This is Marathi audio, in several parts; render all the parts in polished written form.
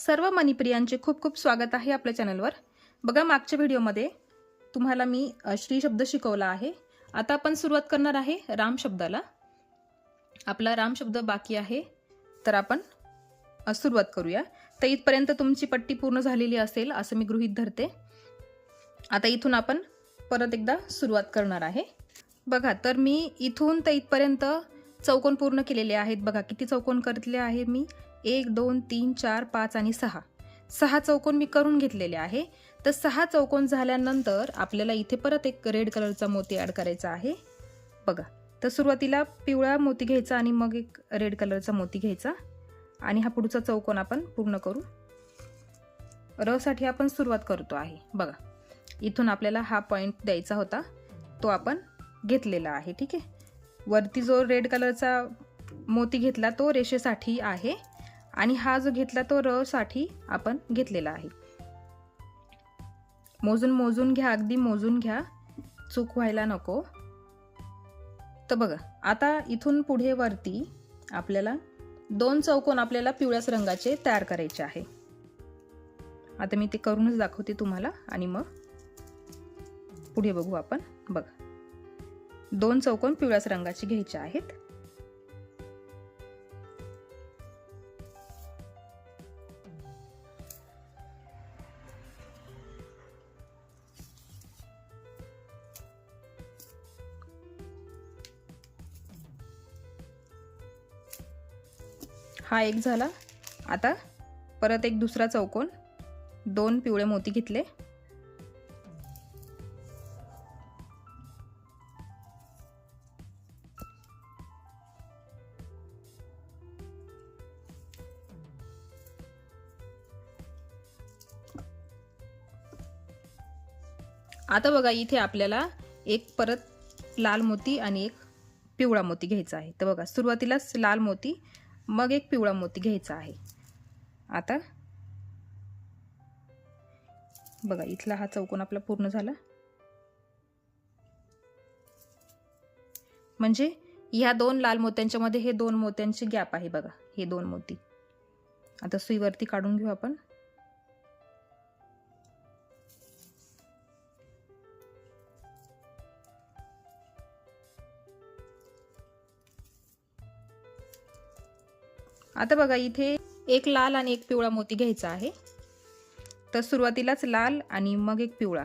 सर्व मनीप्रियांचे खूप खूप स्वागत आहे आपल्या चॅनलवर। बघा, मागच्या व्हिडिओमध्ये तुम्हाला मी श्री शब्द शिकवला आहे। आता आपण सुरुवात करणार आहे राम शब्दाला। आपला राम शब्द बाकी आहे, तर आपण सुरुवात करूया। तर इथपर्यंत तुमची पट्टी पूर्ण झालेली असेल असं मी गृहीत धरते। आता इथून आपण परत एकदा सुरुवात करणार आहे। बघा, तर मी इथून तर इथपर्यंत चौकोन पूर्ण केलेले आहेत। बघा किती चौकोन करतले आहे मी, 1 2 3 4 5 आणि 6 चौकोन मी करून घेतलेले आहे। तर 6 चौकोन झाल्यानंतर आपल्याला इथे परत एक रेड कलरचा मोती ॲड करायचा आहे। बघा, तर सुरुवातीला पिवळा मोती घ्यायचा आणि मग एक रेड कलरचा मोती घ्यायचा आणि हा पुढचा चौकोन आपण पूर्ण करू। र साठी आपण सुरुवात करतो आहे। बघा, इथून आपल्याला हा पॉइंट द्यायचा होता, तो आपण घेतलेला आहे। ठीक आहे, वरती जो रेड कलरचा मोती घेतला तो रेषेसाठी आहे आणि हा जो घेतला तो र साठी आपण घेतलेला आहे। मोजून घ्या, अगदी मोजून घ्या, चूक व्हायला नको। तर बघा, आता इथून पुढे वरती आपल्याला 2 चौकोन आपल्याला पिवळ्याच रंगाचे तयार करायचे आहे। आता मी ते करूनच दाखवते तुम्हाला आणि मग पुढे बघू आपण। बघा, 2 चौकोन पिवळ्याच रंगाचे घ्यायचे आहेत। हा एक झाला। आता परत एक दुसरा चौकोन, 2 पिवळे मोती घेतले, आता बघा इथे आपल्याला एक परत लाल मोती आणि एक पिवळा मोती घ्यायचा आहे। तर बघा, सुरुवातीलाच लाल मोती मग एक पिवळा मोती घ्यायचा आहे। आता बघा, इथला हा चौकोन आपला पूर्ण झाला। म्हणजे ह्या 2 लाल मोत्यांच्या मध्ये हे 2 मोत्यांची गॅप आहे। बघा, हे 2 मोती आता सुईवरती काढून घेऊ आपण। आता बघा, इथे एक लाल आणि एक पिवळा मोती घ्यायचा आहे। तर सुरुवातीलाच लाल आणि मग एक पिवळा,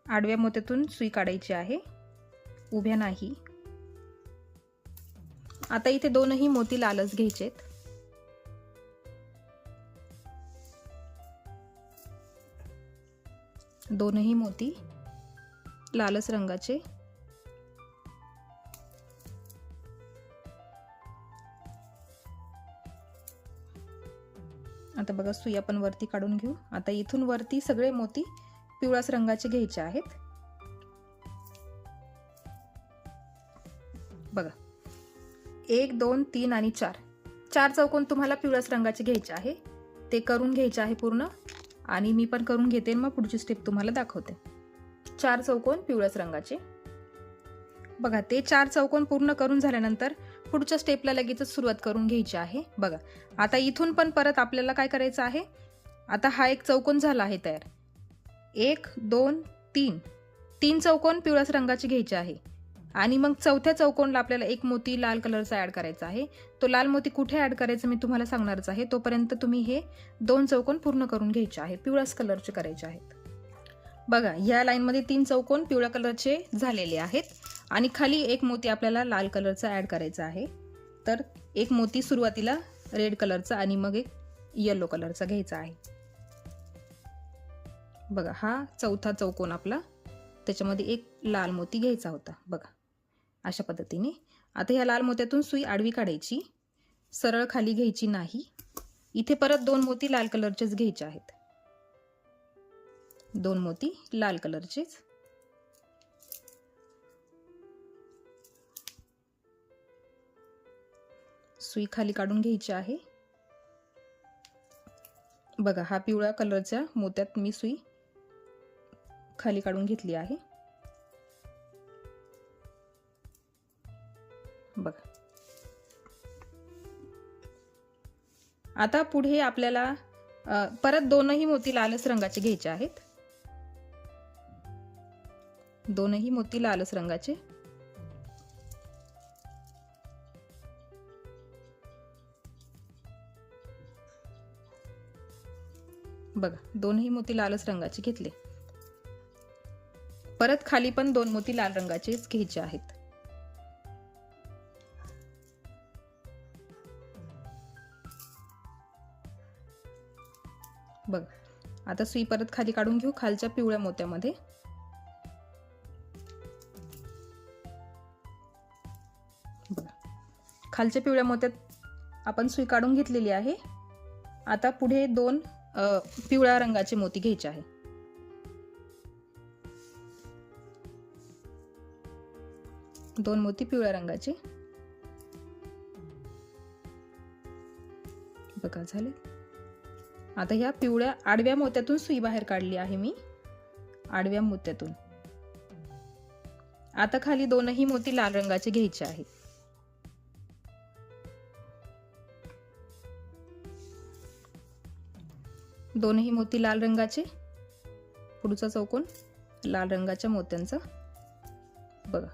आडव्या मोत्यातून सुई काढायची आहे, उभ्या नाही। आता इथे दोनही मोती लालच घ्यायचेत। दोनही मोती लालच रंगाचे। आता बघा, सुई आपण वरती काढून घेऊ। आता इथून वरती सगळे मोती पिवळाच रंगाचे घ्यायचे आहेत। बघा, 1 2 3 आणि 4 चौकोन तुम्हाला पिवळाच रंगाचे घ्यायचे आहे। ते करून घ्यायचे आहे पूर्ण, आणि मी पण करून घेते, मग पुढची स्टेप तुम्हाला दाखवते। 4 चौकोन पिवळाच रंगाचे। बघा, ते 4 चौकोन पूर्ण करून झाल्यानंतर पुढच्या स्टेपला लगेचच सुरुवात करून घ्यायची आहे। बघा, आता इथून पण परत आपल्याला काय करायचं आहे, आता हा एक चौकोन झाला आहे तयार। 1 2 3 चौकोन पिवळाच रंगाचे घ्यायचे आहे आणि मग चौथ्या चौकोनला आपल्याला एक मोती लाल कलरचा ॲड करायचा आहे। तो लाल मोती कुठे ॲड करायचा मी तुम्हाला सांगणारच आहे। तोपर्यंत तुम्ही हे 2 चौकोन पूर्ण करून घ्यायचे आहेत, पिवळाच कलरचे करायचे आहेत। बघा, या लाईनमध्ये 3 चौकोन पिवळ्या कलरचे झालेले आहेत आणि खाली एक मोती आपल्याला लाल कलरचा ॲड करायचा आहे। तर एक मोती सुरुवातीला रेड कलरचा आणि मग एक येलो कलरचा घ्यायचा आहे। बघा, हा चौथा चौकोन आपला, त्याच्यामध्ये एक लाल मोती घ्यायचा होता। बघा, अशा पद्धतीने। आता ह्या लाल मोत्यातून सुई आडवी काढायची, सरळ खाली घ्यायची नाही। इथे परत 2 मोती लाल कलरचेच घ्यायचे आहेत, 2 मोती लाल कलरचेच। सुई खाली काढून घ्यायची आहे। बघा, हा पिवळ्या कलरच्या मोत्यात मी सुई खाली काढून घेतली आहे। बघा. आता पुढे आपल्याला परत दोनही मोती लालच रंगाचे घ्यायचे आहेत. दोनही मोती लालच रंगाचे. बघा, दोनही मोती लालच रंगाचे घेतले. परत खाली पण दोन मोती लाल रंगाचेच घ्यायचे आहेत. बघ, आता सुई परत खाली काढून घेऊ खालच्या पिवळ्या मोत्यामध्ये. बघा, खालच्या पिवळ्या मोत्यात आपण सुई काढून घेतलेली आहे. आता पुढे दोन पिवळ्या रंगाचे मोती घ्यायचे आहे. दोन मोती पिवळ्या रंगाचे. बघा, झाले. आता ह्या पिवळ्या आडव्या मोत्यातून सुई बाहेर काढली आहे मी, आडव्या मोत्यातून. आता खाली दोनही मोती लाल रंगाचे घ्यायचे आहेत. दोनही मोती लाल रंगाचे. पुढचा चौकोन लाल रंगाच्या मोत्यांचा. बघा,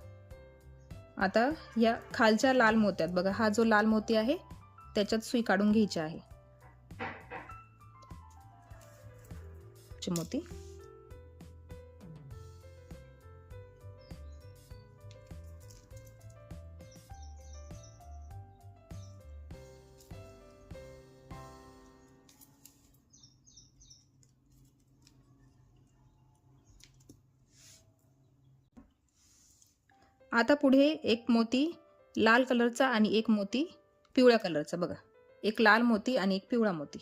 आता या खालच्या लाल मोत्यात बघा, हा जो लाल मोती आहे त्याच्यात सुई काढून घ्यायची आहे. मोती. आता पुढे एक मोती लाल कलरचा आणि एक मोती पिवळ्या कलरचा. बघा, एक लाल मोती आणि एक पिवळा मोती.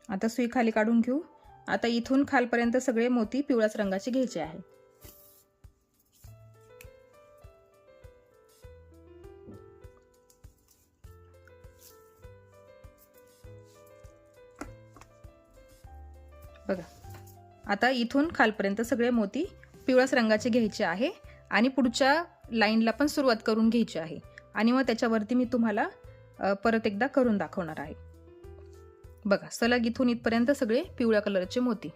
आता सुई खाली काढून घेऊ. आता इथून खालपर्यंत सगळे मोती पिवळ्याच रंगाचे घ्यायचे आहे. बघा, आता इथून खालपर्यंत सगळे मोती पिवळ्याच रंगाचे घ्यायचे आहे आणि पुढच्या लाईनला पण सुरुवात करून घ्यायची आहे. आणि मग त्याच्यावरती मी तुम्हाला परत एकदा करून दाखवणार आहे. बघा, सलग इथून इथपर्यंत सगळे पिवळ्या कलरचे मोती.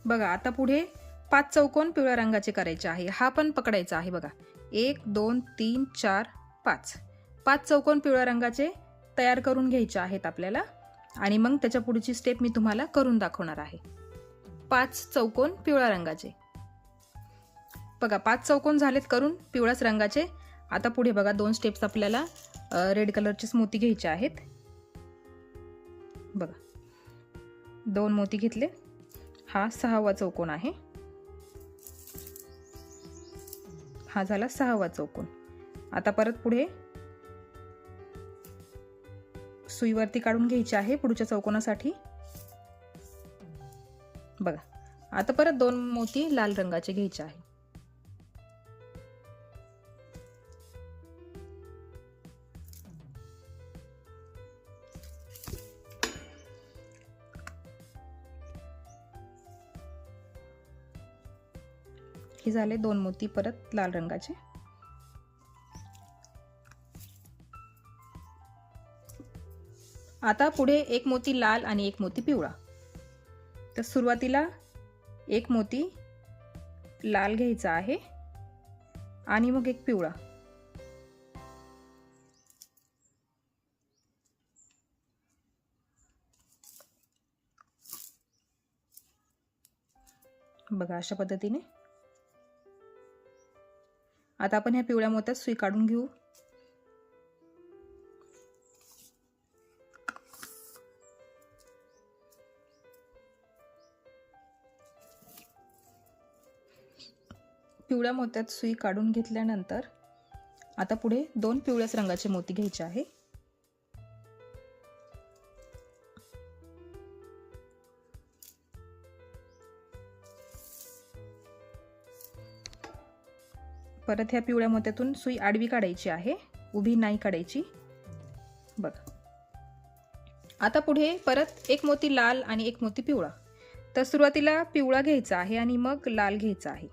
बघा, आता पुढे 5 चौकोन पिवळ्या रंगाचे करायचे आहे. हा पण पकडायचा आहे. बघा, 1 2 3 4 5. 5 चौकोन पिवळ्या रंगाचे तयार करून घ्यायचे आहेत आपल्याला. आणि मग त्याच्या पुढची स्टेप मी तुम्हाला करून दाखवणार आहे. 5 चौकोन पिवळ्या रंगाचे. बघा, 5 चौकोन झालेत करून पिवळ्याच रंगाचे. आता पुढे बघा, 2 स्टेप्स आपल्याला रेड कलरचेच मोती घ्यायचे आहेत. बघा, 2 मोती घेतले. हा 6वा चौकोन आहे. हा झाला 6वा चौकोन. आता परत पुढे सुईवरती काढून घ्यायची आहे पुढच्या चौकोनासाठी. बघा, आता परत 2 मोती लाल रंगाचे घ्यायचे आहे. हे झाले 2 मोती परत लाल रंगाचे. आता पुढे एक मोती लाल आणि एक मोती पिवळा. तर सुरुवातीला एक मोती लाल घ्यायचा आहे आणि मग एक पिवळा. बघा, अशा पद्धतीने. आता आपण ह्या पिवळ्या मोत्यात सुई काढून घेऊ. पिवळ्या मोत्यात सुई काढून घेतल्यानंतर आता पुढे 2 पिवळ्याच रंगाचे मोती घ्यायचे आहे. परत ह्या पिवळ्या मोत्यातून सुई आडवी काढायची आहे, उभी नाही काढायची. बघा, आता पुढे परत एक मोती लाल आणि एक मोती पिवळा. तर सुरुवातीला पिवळा घ्यायचा आहे आणि मग लाल घ्यायचा आहे.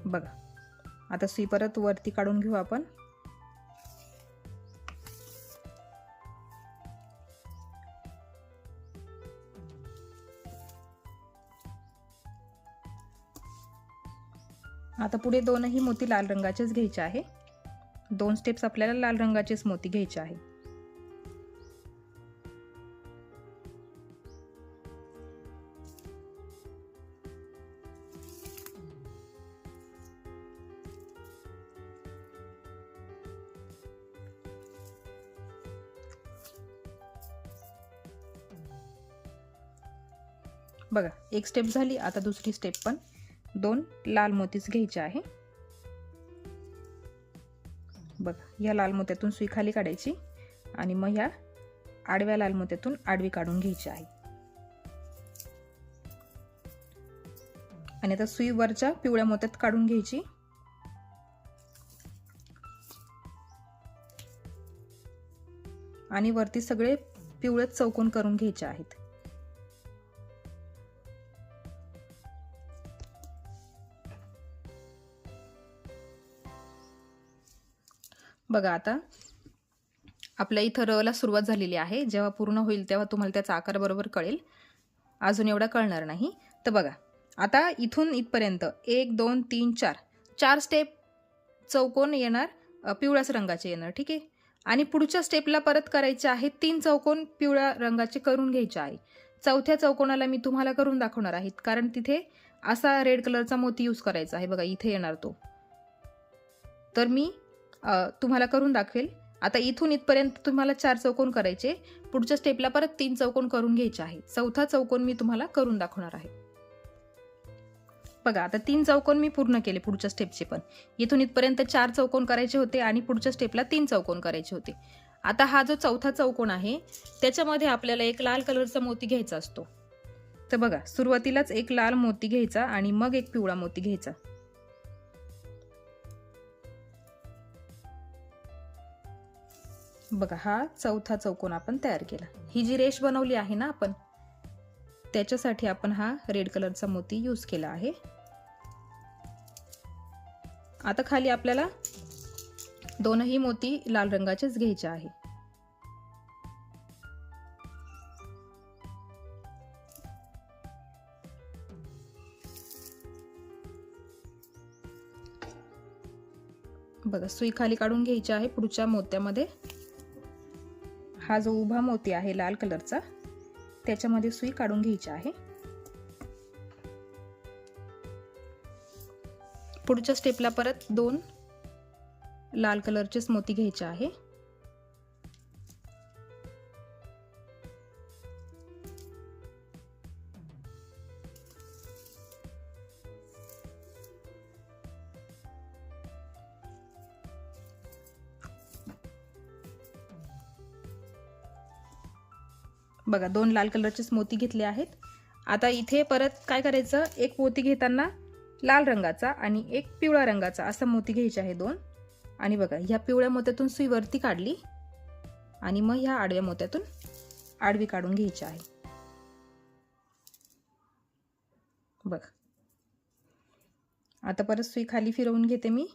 बघा, आता सुई परत वरती काढून घेऊ आपण. आता पुढे दोनही मोती लाल रंगाचेच घ्यायचे आहे. 2 स्टेप्स आपल्याला लाल रंगाचेच मोती घ्यायचे आहे. बघा, एक स्टेप झाली. आता दुसरी स्टेप पण 2 लाल मोतीच घ्यायचे आहे. बघा, या लाल मोत्यातून सुई खाली काढायची आणि मग या आडव्या लाल मोत्यातून आडवी काढून घ्यायची आहे. आणि आता सुई वरच्या पिवळ्या मोत्यात काढून घ्यायची. आणि वरती सगळे पिवळे चौकोन करून घ्यायचे आहेत. बघा, आता आपल्या इथं रला सुरुवात झालेली आहे. जेव्हा पूर्ण होईल तेव्हा तुम्हाला त्याचा आकार बरोबर कळेल. अजून एवढा कळणार नाही. तर बघा, आता इथून इथपर्यंत 1 2 3 4 स्टेप चौकोन येणार, पिवळ्याच रंगाचे येणार. ठीक आहे. आणि पुढच्या स्टेपला परत करायचे आहे 3 चौकोन पिवळ्या रंगाचे करून घ्यायचे आहे. चौथ्या चौकोनाला मी तुम्हाला करून दाखवणार आहे, कारण तिथे असा रेड कलरचा मोती यूज करायचा आहे. बघा, इथे येणार तो. तर मी तुम्हाला करून दाखवेल. आता इथून इथपर्यंत तुम्हाला 4 चौकोन करायचे. पुढच्या स्टेपला परत 3 चौकोन करून घ्यायचे आहे. चौथा चौकोन मी तुम्हाला करून दाखवणार आहे. बघा, आता 3 चौकोन मी पूर्ण केले पुढच्या स्टेपचे पण. इथून इथपर्यंत 4 चौकोन करायचे होते आणि पुढच्या स्टेपला 3 चौकोन करायचे होते. आता हा जो चौथा चौकोन आहे त्याच्यामध्ये आपल्याला एक लाल कलरचा मोती घ्यायचा असतो. तर बघा, सुरुवातीलाच एक लाल मोती घ्यायचा आणि मग एक पिवळा मोती घ्यायचा. बघा, हा चौथा चौकोन आपण तयार केला. ही जी रेष बनवली आहे ना आपण, त्याच्यासाठी आपण हा रेड कलरचा मोती यूज केला आहे. आता खाली आपल्याला दोनही मोती लाल रंगाचेच घ्यायचे आहे. बघा, सुई खाली काढून घ्यायची आहे. पुढच्या मोत्यामध्ये हा जो उभा मोती आहे लाल कलरचा, त्याच्यामध्ये सुई काढून घ्यायची आहे. पुढच्या स्टेपला परत 2 लाल कलरचेच मोती घ्यायचे आहे. बघा, 2 लाल कलरचेच मोती घेतले आहेत. आता इथे परत काय करायचं, एक मोती घेताना लाल रंगाचा आणि एक पिवळ्या रंगाचा असा मोती घ्यायचे आहे 2. आणि बघा, ह्या पिवळ्या मोत्यातून सुई वरती काढली आणि मग ह्या आडव्या मोत्यातून आडवी काढून घ्यायची आहे. बघा, आता परत सुई खाली फिरवून घेते मी.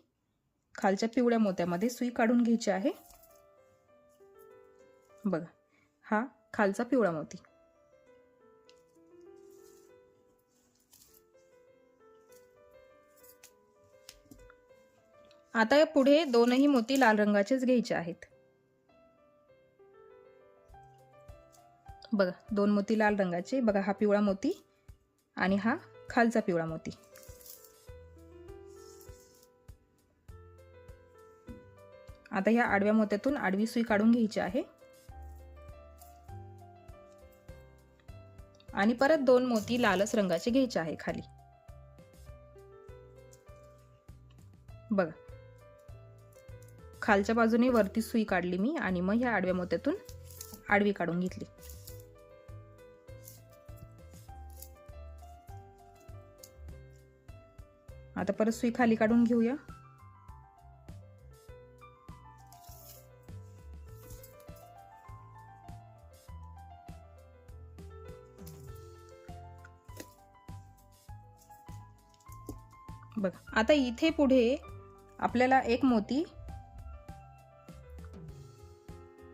खालच्या पिवळ्या मोत्यामध्ये सुई काढून घ्यायची आहे. बघा, हा खालचा पिवळा मोती. आता पुढे दोनही मोती लाल रंगाचेच घ्यायचे आहेत. बघा, 2 मोती लाल रंगाचे. बघा, हा पिवळा मोती आणि हा खालचा पिवळा मोती. आता ह्या आडव्या मोत्यातून आडवी सुई काढून घ्यायची आहे. आणि परत 2 मोती लालच रंगाचे घ्यायचे आहे खाली. बघा, खालच्या बाजूने वरती सुई काढली मी आणि मग ह्या आडव्या मोत्यातून आडवी काढून घेतली. आता परत सुई खाली काढून घेऊया. बघा आता इथे पुढे आपल्याला एक मोती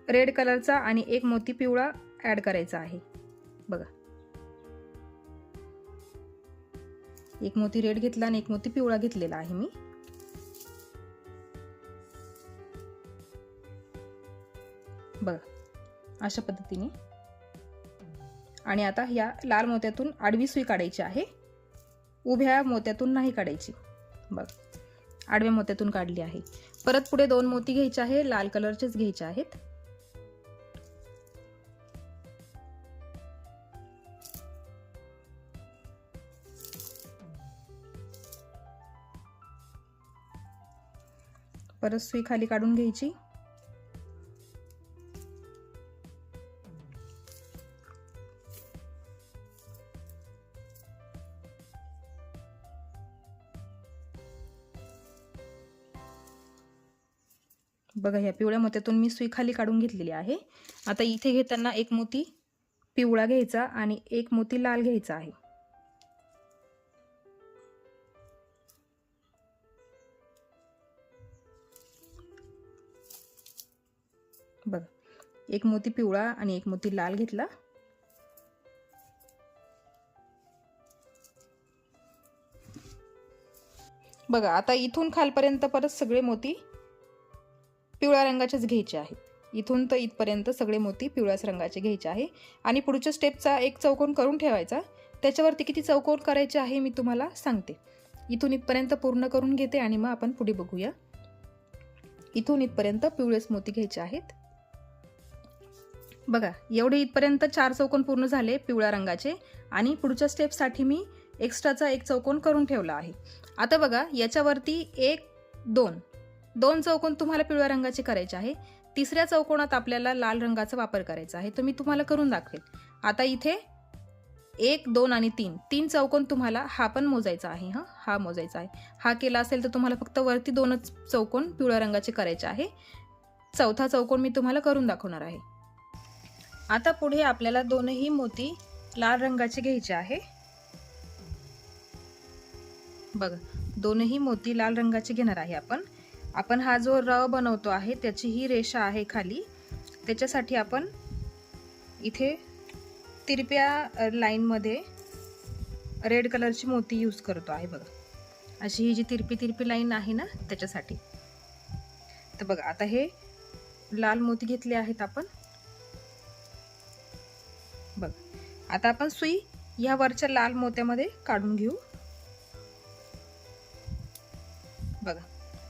रेड कलरचा आणि एक मोती पिवळा ऍड करायचा आहे. बघा एक मोती रेड घेतला आणि एक मोती पिवळा घेतलेला आहे मी. बघा अशा पद्धतीने. आणि आता या लाल मोत्यातून आडवी सुई काढायची आहे, उभ्या मोत्यातून नाही काढायची. बघ आडव्या मोत्यातून काढली आहे. परत पुढे 2 मोती घ्यायचे आहे, लाल कलरचेच घ्यायचे आहेत. परत सुई खाली काढून घ्यायची. बघा या पिवळ्या मोत्यातून मी सुई खाली काढून घेतलेली आहे. आता इथे घेताना एक मोती पिवळा घ्यायचा आणि एक मोती लाल घ्यायचा आहे. बघा एक मोती पिवळा आणि एक मोती लाल घेतला. बघा आता इथून खालपर्यंत परत सगळे मोती पिवळ्या रंगाचेच घ्यायचे आहेत. इथून तर इथपर्यंत सगळे मोती पिवळ्याच रंगाचे घ्यायचे आहे. आणि पुढच्या स्टेपचा एक चौकोन करून ठेवायचा. त्याच्यावरती किती चौकोन करायचे आहे मी तुम्हाला सांगते. इथून इथपर्यंत पूर्ण करून घेते आणि मग आपण पुढे बघूया. इथून इथपर्यंत पिवळेच मोती घ्यायचे आहेत. बघा एवढे इथपर्यंत 4 चौकोन पूर्ण झाले पिवळ्या रंगाचे. आणि पुढच्या स्टेपसाठी मी एक्स्ट्राचा एक चौकोन करून ठेवला आहे. आता बघा याच्यावरती 1 2 चौकोन तुम्हाला पिवळ्या रंगाचे करायचे आहे. तिसऱ्या चौकोनात आपल्याला लाल रंगाचा वापर करायचा आहे. तो मी तुम्हाला करून दाखवेल. आता इथे 1 2 आणि 3 चौकोन तुम्हाला हा पण मोजायचा आहे. हा मोजायचा आहे. हा केला असेल तर तुम्हाला फक्त वरती 2च चौकोन पिवळ्या रंगाचे करायचे आहे. चौथा चौकोन मी तुम्हाला करून दाखवणार आहे. आता पुढे आपल्याला 2ही मोती लाल रंगाचे घ्यायचे आहे. बघा 2ही मोती लाल रंगाचे घेणार आहे आपण हा जो र बनवतो आहे त्याची ही रेषा आहे खाली. त्याच्यासाठी आपण इथे तिरप्या लाईन मध्ये रेड कलरची मोती यूज करतो आहे. बघा अशी ही जी तिरपी लाईन आहे ना त्याच्यासाठी. तर बघा आता हे लाल मोती घेतले आहेत आपण. बघा आता आपण सुई या वरच्या लाल मोत्यामध्ये काढून घेऊ. बघा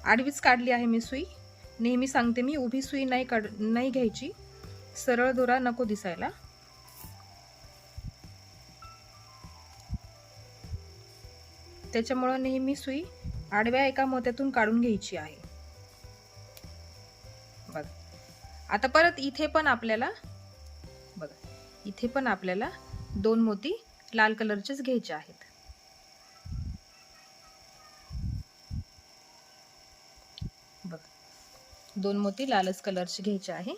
आडवीच काढली आहे मी सुई. नेहमी सांगते मी उभी सुई नाही घ्यायची. सरळ दोरा नको दिसायला. त्याच्यामुळे नेहमी सुई आडव्या एका मोत्यातून काढून घ्यायची आहे. बघा आता परत इथे पण आपल्याला 2 मोती लाल कलरचेच घ्यायचे आहेत. बघा 2 मोती लालच कलरचे घ्यायचे आहे.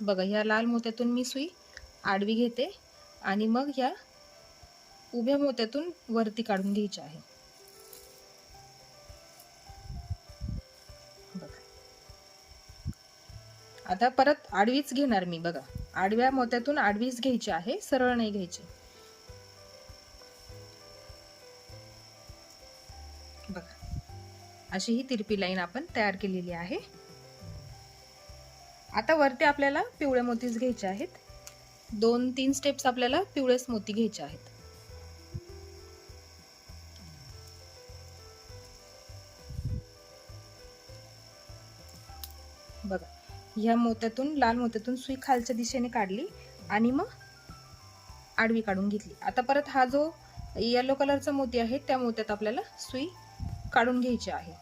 बघा ह्या लाल मोत्यातून मी सुई आडवी घेते आणि मग ह्या उभ्या मोत्यातून वरती काढून घ्यायची आहे. आता परत आडवीच घेणार मी. बघा आडव्या मोत्यातून आडवीच घ्यायची आहे, सरळ नाही घ्यायची. बघा अशी ही तिरपी लाईन आपण तयार केलेली आहे. आता वरती आपल्याला पिवळे मोतीच घ्यायचे आहेत. 2-3 स्टेप्स आपल्याला पिवळेच मोती घ्यायचे आहेत. बघा ह्या मोत्यातून लाल मोत्यातून सुई खालच्या दिशेने काढली आणि मग आडवी काढून घेतली. आता परत हा जो येलो कलरचा मोती आहे त्या मोत्यात आपल्याला सुई काढून घ्यायची आहे.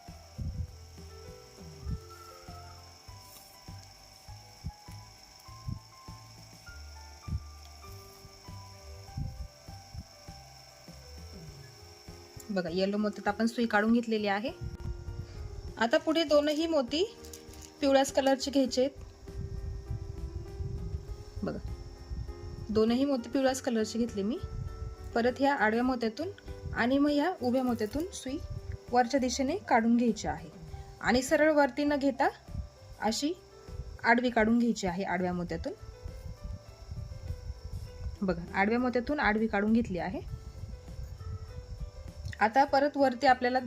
बघा येलो मोत्यात आपण सुई काढून घेतलेली आहे. आता पुढे दोनही मोती पिवळ्याच कलरचे घ्यायचे आहेत. बघा दोनही मोती पिवळ्याच कलरचे घेतले मी. परत ह्या आडव्या मोत्यातून आणि मग ह्या उभ्या मोत्यातून सुई वरच्या दिशेने काढून घ्यायची आहे आणि सरळ वरती न घेता अशी आडवी काढून घ्यायची आहे आडव्या मोत्यातून. बघा आडव्या मोत्यातून आडवी काढून घेतली आहे. आता परत वरती आपल्याला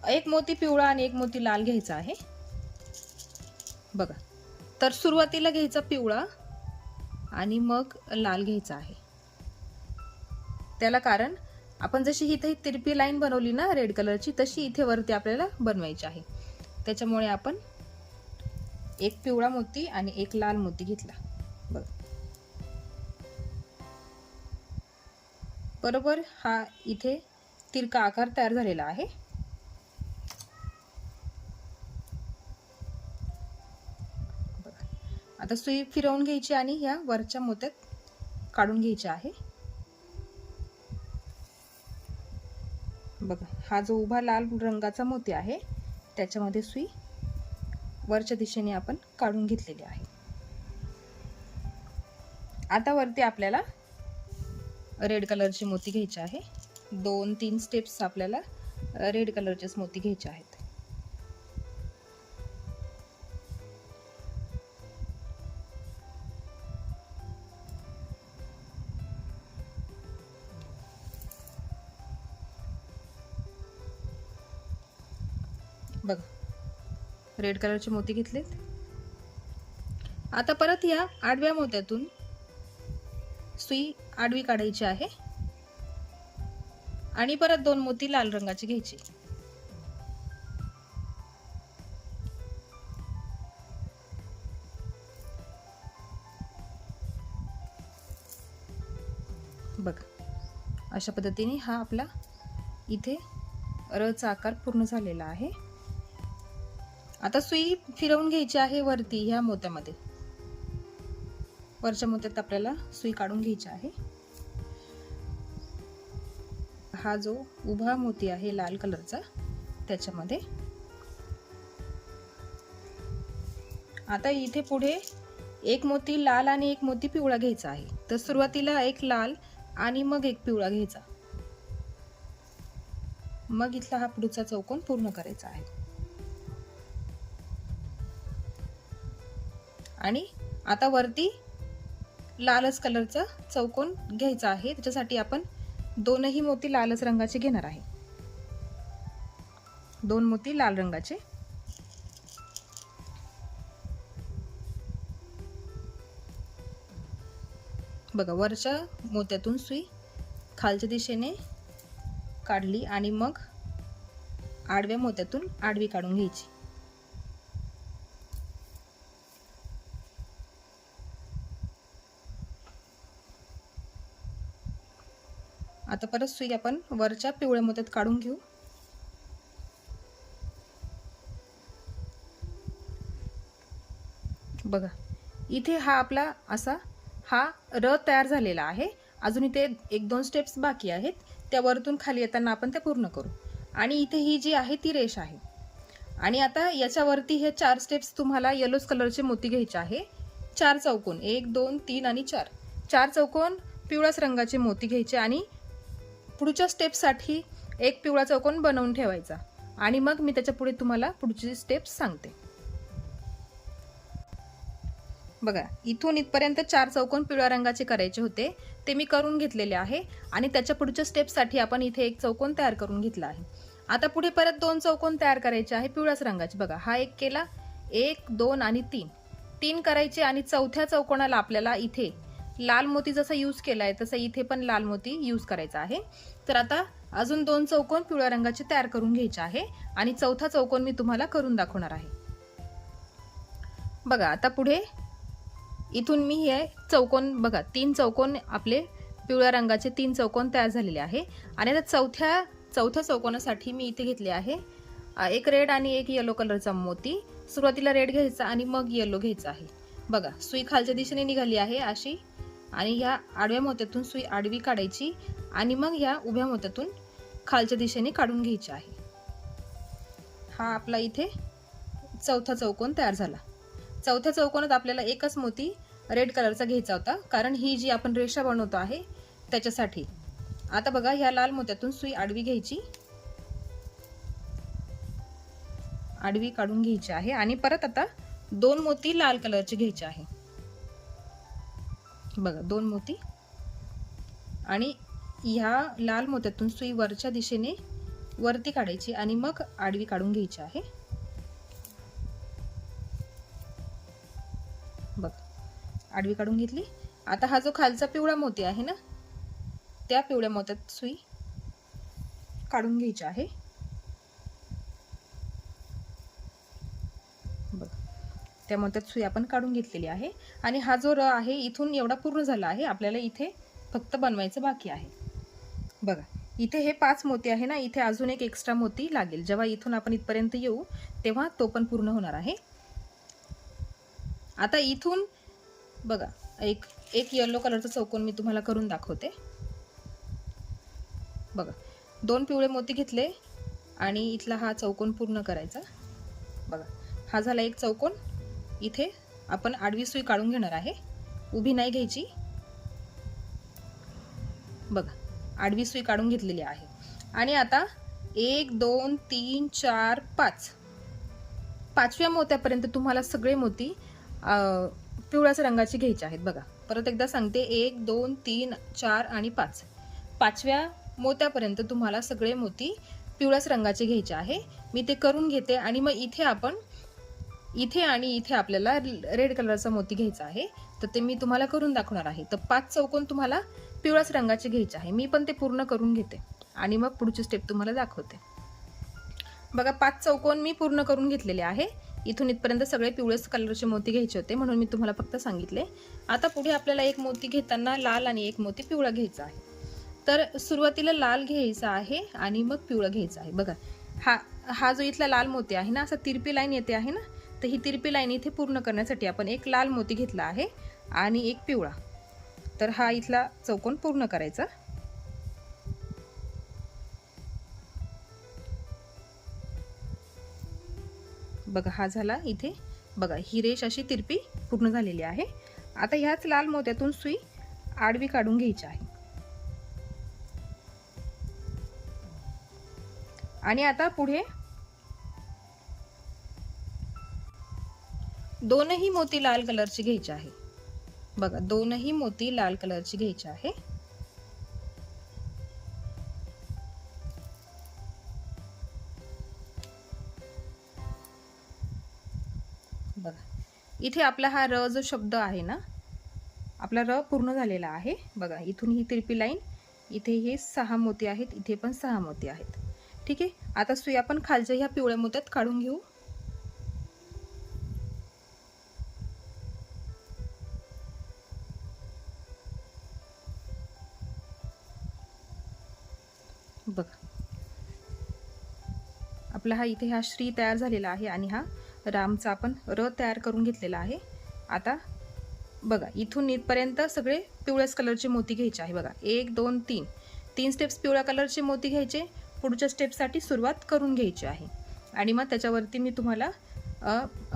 एक मोती पिवळा आणि एक मोती लाल घ्यायचा आहे. बघा तर सुरुवातीला घ्यायचा पिवळा आणि मग लाल घ्यायचा आहे. त्याला कारण आपण जशी इथे तिरपी लाईन बनवली ना रेड कलरची, तशी इथे वरती आपल्याला बनवायची आहे. त्याच्यामुळे आपण एक पिवळा मोती आणि एक लाल मोती घेतला. बघा बरोबर हा इथे तिरका आकार तयार झालेला आहे. आता सुई फिरवून घ्यायची आणि या वरच्या मोत्यात काढून घ्यायची आहे. बघा हा जो उभा लाल रंगाचा मोती आहे त्याच्यामध्ये सुई वरच्या दिशेने आपण काढून घेतलेली आहे. आता वरती आपल्याला रेड कलरचे मोती घ्यायचे आहे. 2-3 स्टेप्स आपल्याला रेड कलरचेच मोती घ्यायचे आहेत. बघा रेड कलरचे मोती घेतलेत. आता परत या आडव्या मोत्यातून सुई आडवी काढायची आहे आणि परत 2 मोती लाल रंगाचे घ्यायचे. बघा अशा पद्धतीने हा आपला इथे रचा आकार पूर्ण झालेला आहे. आता सुई फिरवून घ्यायची आहे वरती ह्या मोत्यामध्ये. वरच्या मोत्यात आपल्याला सुई काढून घ्यायची आहे. हा जो उभा मोती आहे लाल कलरचा त्याच्यामध्ये. आता इथे पुढे एक मोती लाल आणि एक मोती पिवळा घ्यायचा आहे. तर सुरुवातीला एक लाल आणि मग एक पिवळा घ्यायचा. मग इथला हा पुढचा चौकोन पूर्ण करायचा आहे. आणि आता वरती लालच कलरचा चौकोन घ्यायचा आहे. त्याच्यासाठी आपण दोनही मोती लालच रंगाचे घेणार आहे. 2 मोती लाल रंगाचे. बघा वरच्या मोत्यातून सुई खालच्या दिशेने काढली आणि मग आडव्या मोत्यातून आडवी काढून घ्यायची. आता परत सुई आपण वरच्या पिवळ्या मोत्यात काढून घेऊ. बघा इथे हा आपला असा हा र तयार झालेला आहे. अजून इथे 1-2 स्टेप्स बाकी आहेत. त्या वरतून खाली येताना आपण ते पूर्ण करू. आणि इथे ही जी आहे ती रेष आहे. आणि आता याच्यावरती हे 4 स्टेप्स तुम्हाला येलो कलरचे मोती घ्यायचे आहे. 4 चौकोन 1, 2, 3 आणि 4. 4 चौकोन पिवळ्याच रंगाचे मोती घ्यायचे आणि पुढच्या स्टेपसाठी एक पिवळा चौकोन बनवून ठेवायचा. आणि मग मी त्याच्या पुढे तुम्हाला पुढची स्टेप्स सांगते. बघा इथून इथपर्यंत 4 चौकोन पिवळ्या रंगाचे करायचे होते. ते मी करून घेतलेले आहे. आणि त्याच्या पुढच्या स्टेपसाठी आपण इथे एक चौकोन तयार करून घेतला आहे. आता पुढे परत 2 चौकोन तयार करायचे आहे पिवळ्याच रंगाचे. बघा हा एक केला, 1, 2 आणि 3 करायचे. आणि चौथ्या चौकोनाला आपल्याला इथे लाल मोती जसा यूज केलाय तसा इथे पण लाल मोती यूज करायचा आहे. तर आता अजून 2 चौकोन पिवळ्या रंगाचे तयार करून घ्यायचे आहे. आणि चौथा चौकोन मी तुम्हाला करून दाखवणार आहे. बघा आता पुढे इथून मी हे चौकोन बघा 3 चौकोन आपले पिवळ्या रंगाचे 3 चौकोन तयार झालेले आहे. आणि आता चौथ्या चौकोनासाठी मी इथे घेतले आहे एक रेड आणि एक येलो कलरचा मोती. सुरुवातीला रेड घ्यायचा आणि मग येलो घ्यायचा आहे. बघा सुई खालच्या दिशेने निघाली आहे अशी. आणि ह्या आडव्या मोत्यातून सुई आडवी काढायची आणि मग ह्या उभ्या मोत्यातून खालच्या दिशेने काढून घ्यायची आहे. हा आपला इथे चौथा चौकोन तयार झाला. चौथ्या चौकोनात आपल्याला एकच मोती रेड कलरचा घ्यायचा होता, कारण ही जी आपण रेषा बनवतो आहे त्याच्यासाठी. आता बघा, ह्या लाल मोत्यातून सुई आडवी घ्यायची, आडवी काढून घ्यायची आहे आणि परत आता 2 मोती लाल कलरचे घ्यायचे आहे. बघा 2 मोती आणि ह्या लाल मोत्यातून सुई वरच्या दिशेने वरती काढायची आणि मग आडवी काढून घ्यायची आहे. बघ, आडवी काढून घेतली. आता हा जो खालचा पिवळा मोती आहे ना, त्या पिवळ्या मोत्यात सुई काढून घ्यायची आहे. बघ, त्या मोत्यात सुई आपण काढून घेतलेली आहे आणि हा जो र आहे इथून एवढा पूर्ण झाला आहे. आपल्याला इथे फक्त बनवायचं बाकी आहे. बघा, इथे हे 5 मोती आहे ना, इथे अजून एक एक्स्ट्रा मोती लागेल. जेव्हा इथून आपण इथपर्यंत येऊ तेव्हा तो पण पूर्ण होणार आहे. आता इथून बघा, एक येलो कलरचा चौकोन मी तुम्हाला करून दाखवते. बघा, 2 पिवळे मोती घेतले आणि इथला हा चौकोन पूर्ण करायचा. बघा, हा झाला एक चौकोन. इथे आपण आडवी सुई काढून घेणार आहे, उभी नाही घ्यायची. बघा, आडवी सुई काढून घेतलेली आहे आणि आता 1 2 3 4 5 पाचव्या मोत्यापर्यंत तुम्हाला सगळे मोती पिवळ्याच रंगाचे घ्यायचे आहेत. बघा, परत एकदा सांगते, 1 2 3 4 आणि 5. पाचव्या मोत्यापर्यंत तुम्हाला सगळे मोती पिवळ्याच रंगाचे घ्यायचे आहे. मी ते करून घेते आणि मग इथे आणि इथे आपल्याला रेड कलरचा मोती घ्यायचा आहे. तर ते मी तुम्हाला करून दाखवणार आहे. तर 5 चौकोन तुम्हाला पिवळ्याच रंगाचे घ्यायचे आहे. मी पण ते पूर्ण करून घेते आणि मग पुढची स्टेप तुम्हाला दाखवते. बघा, 5 चौकोन मी पूर्ण करून घेतलेले आहे. इथून इथपर्यंत सगळे पिवळेच कलरचे मोती घ्यायचे होते, म्हणून मी तुम्हाला फक्त सांगितले. आता पुढे आपल्याला एक मोती घेताना लाल आणि एक मोती पिवळा घ्यायचा आहे. तर सुरुवातीला लाल घ्यायचा आहे आणि मग पिवळा घ्यायचा आहे. बघा, हा जो इथला लाल मोती आहे ना, असा तिरपी लाईन येते आहे ना, तर ही तिरपी लाईन इथे पूर्ण करण्यासाठी आपण एक लाल मोती घेतला आहे आणि एक पिवळा. तर हा इथला चौकोन पूर्ण करायचा. बघा, हा झाला इथे. बघा, ही रेष अशी तिरपी पूर्ण झालेली आहे. आता ह्याच लाल मोत्यातून सुई आडवी काढून घ्यायची आहे आणि आता पुढे 2ही मोती लाल कलरची घ्यायची आहे. बघा, 2ही मोती लाल कलरची घ्यायची आहे. बघा, इथे आपला हा र जो शब्द आहे ना, आपला र पूर्ण झालेला आहे. बघा, इथून ही तिरपी लाईन, इथे हे 6 मोती आहेत, इथे पण 6 मोती आहेत. ठीक आहे. आता सुई आपण खालच्या ह्या पिवळ्या मोत्यात काढून घेऊ. बघा, आपला हा इथे हा श्री तयार झालेला आहे आणि हा रामचा आपण र तयार करून घेतलेला आहे. आता बघा, इथून इथपर्यंत सगळे पिवळ्याच कलरचे मोती घ्यायचे आहे. बघा, 1 2 3 3 स्टेप्स पिवळ्या कलरचे मोती घ्यायचे. पुढच्या स्टेपसाठी सुरुवात करून घ्यायची आहे आणि मग त्याच्यावरती मी तुम्हाला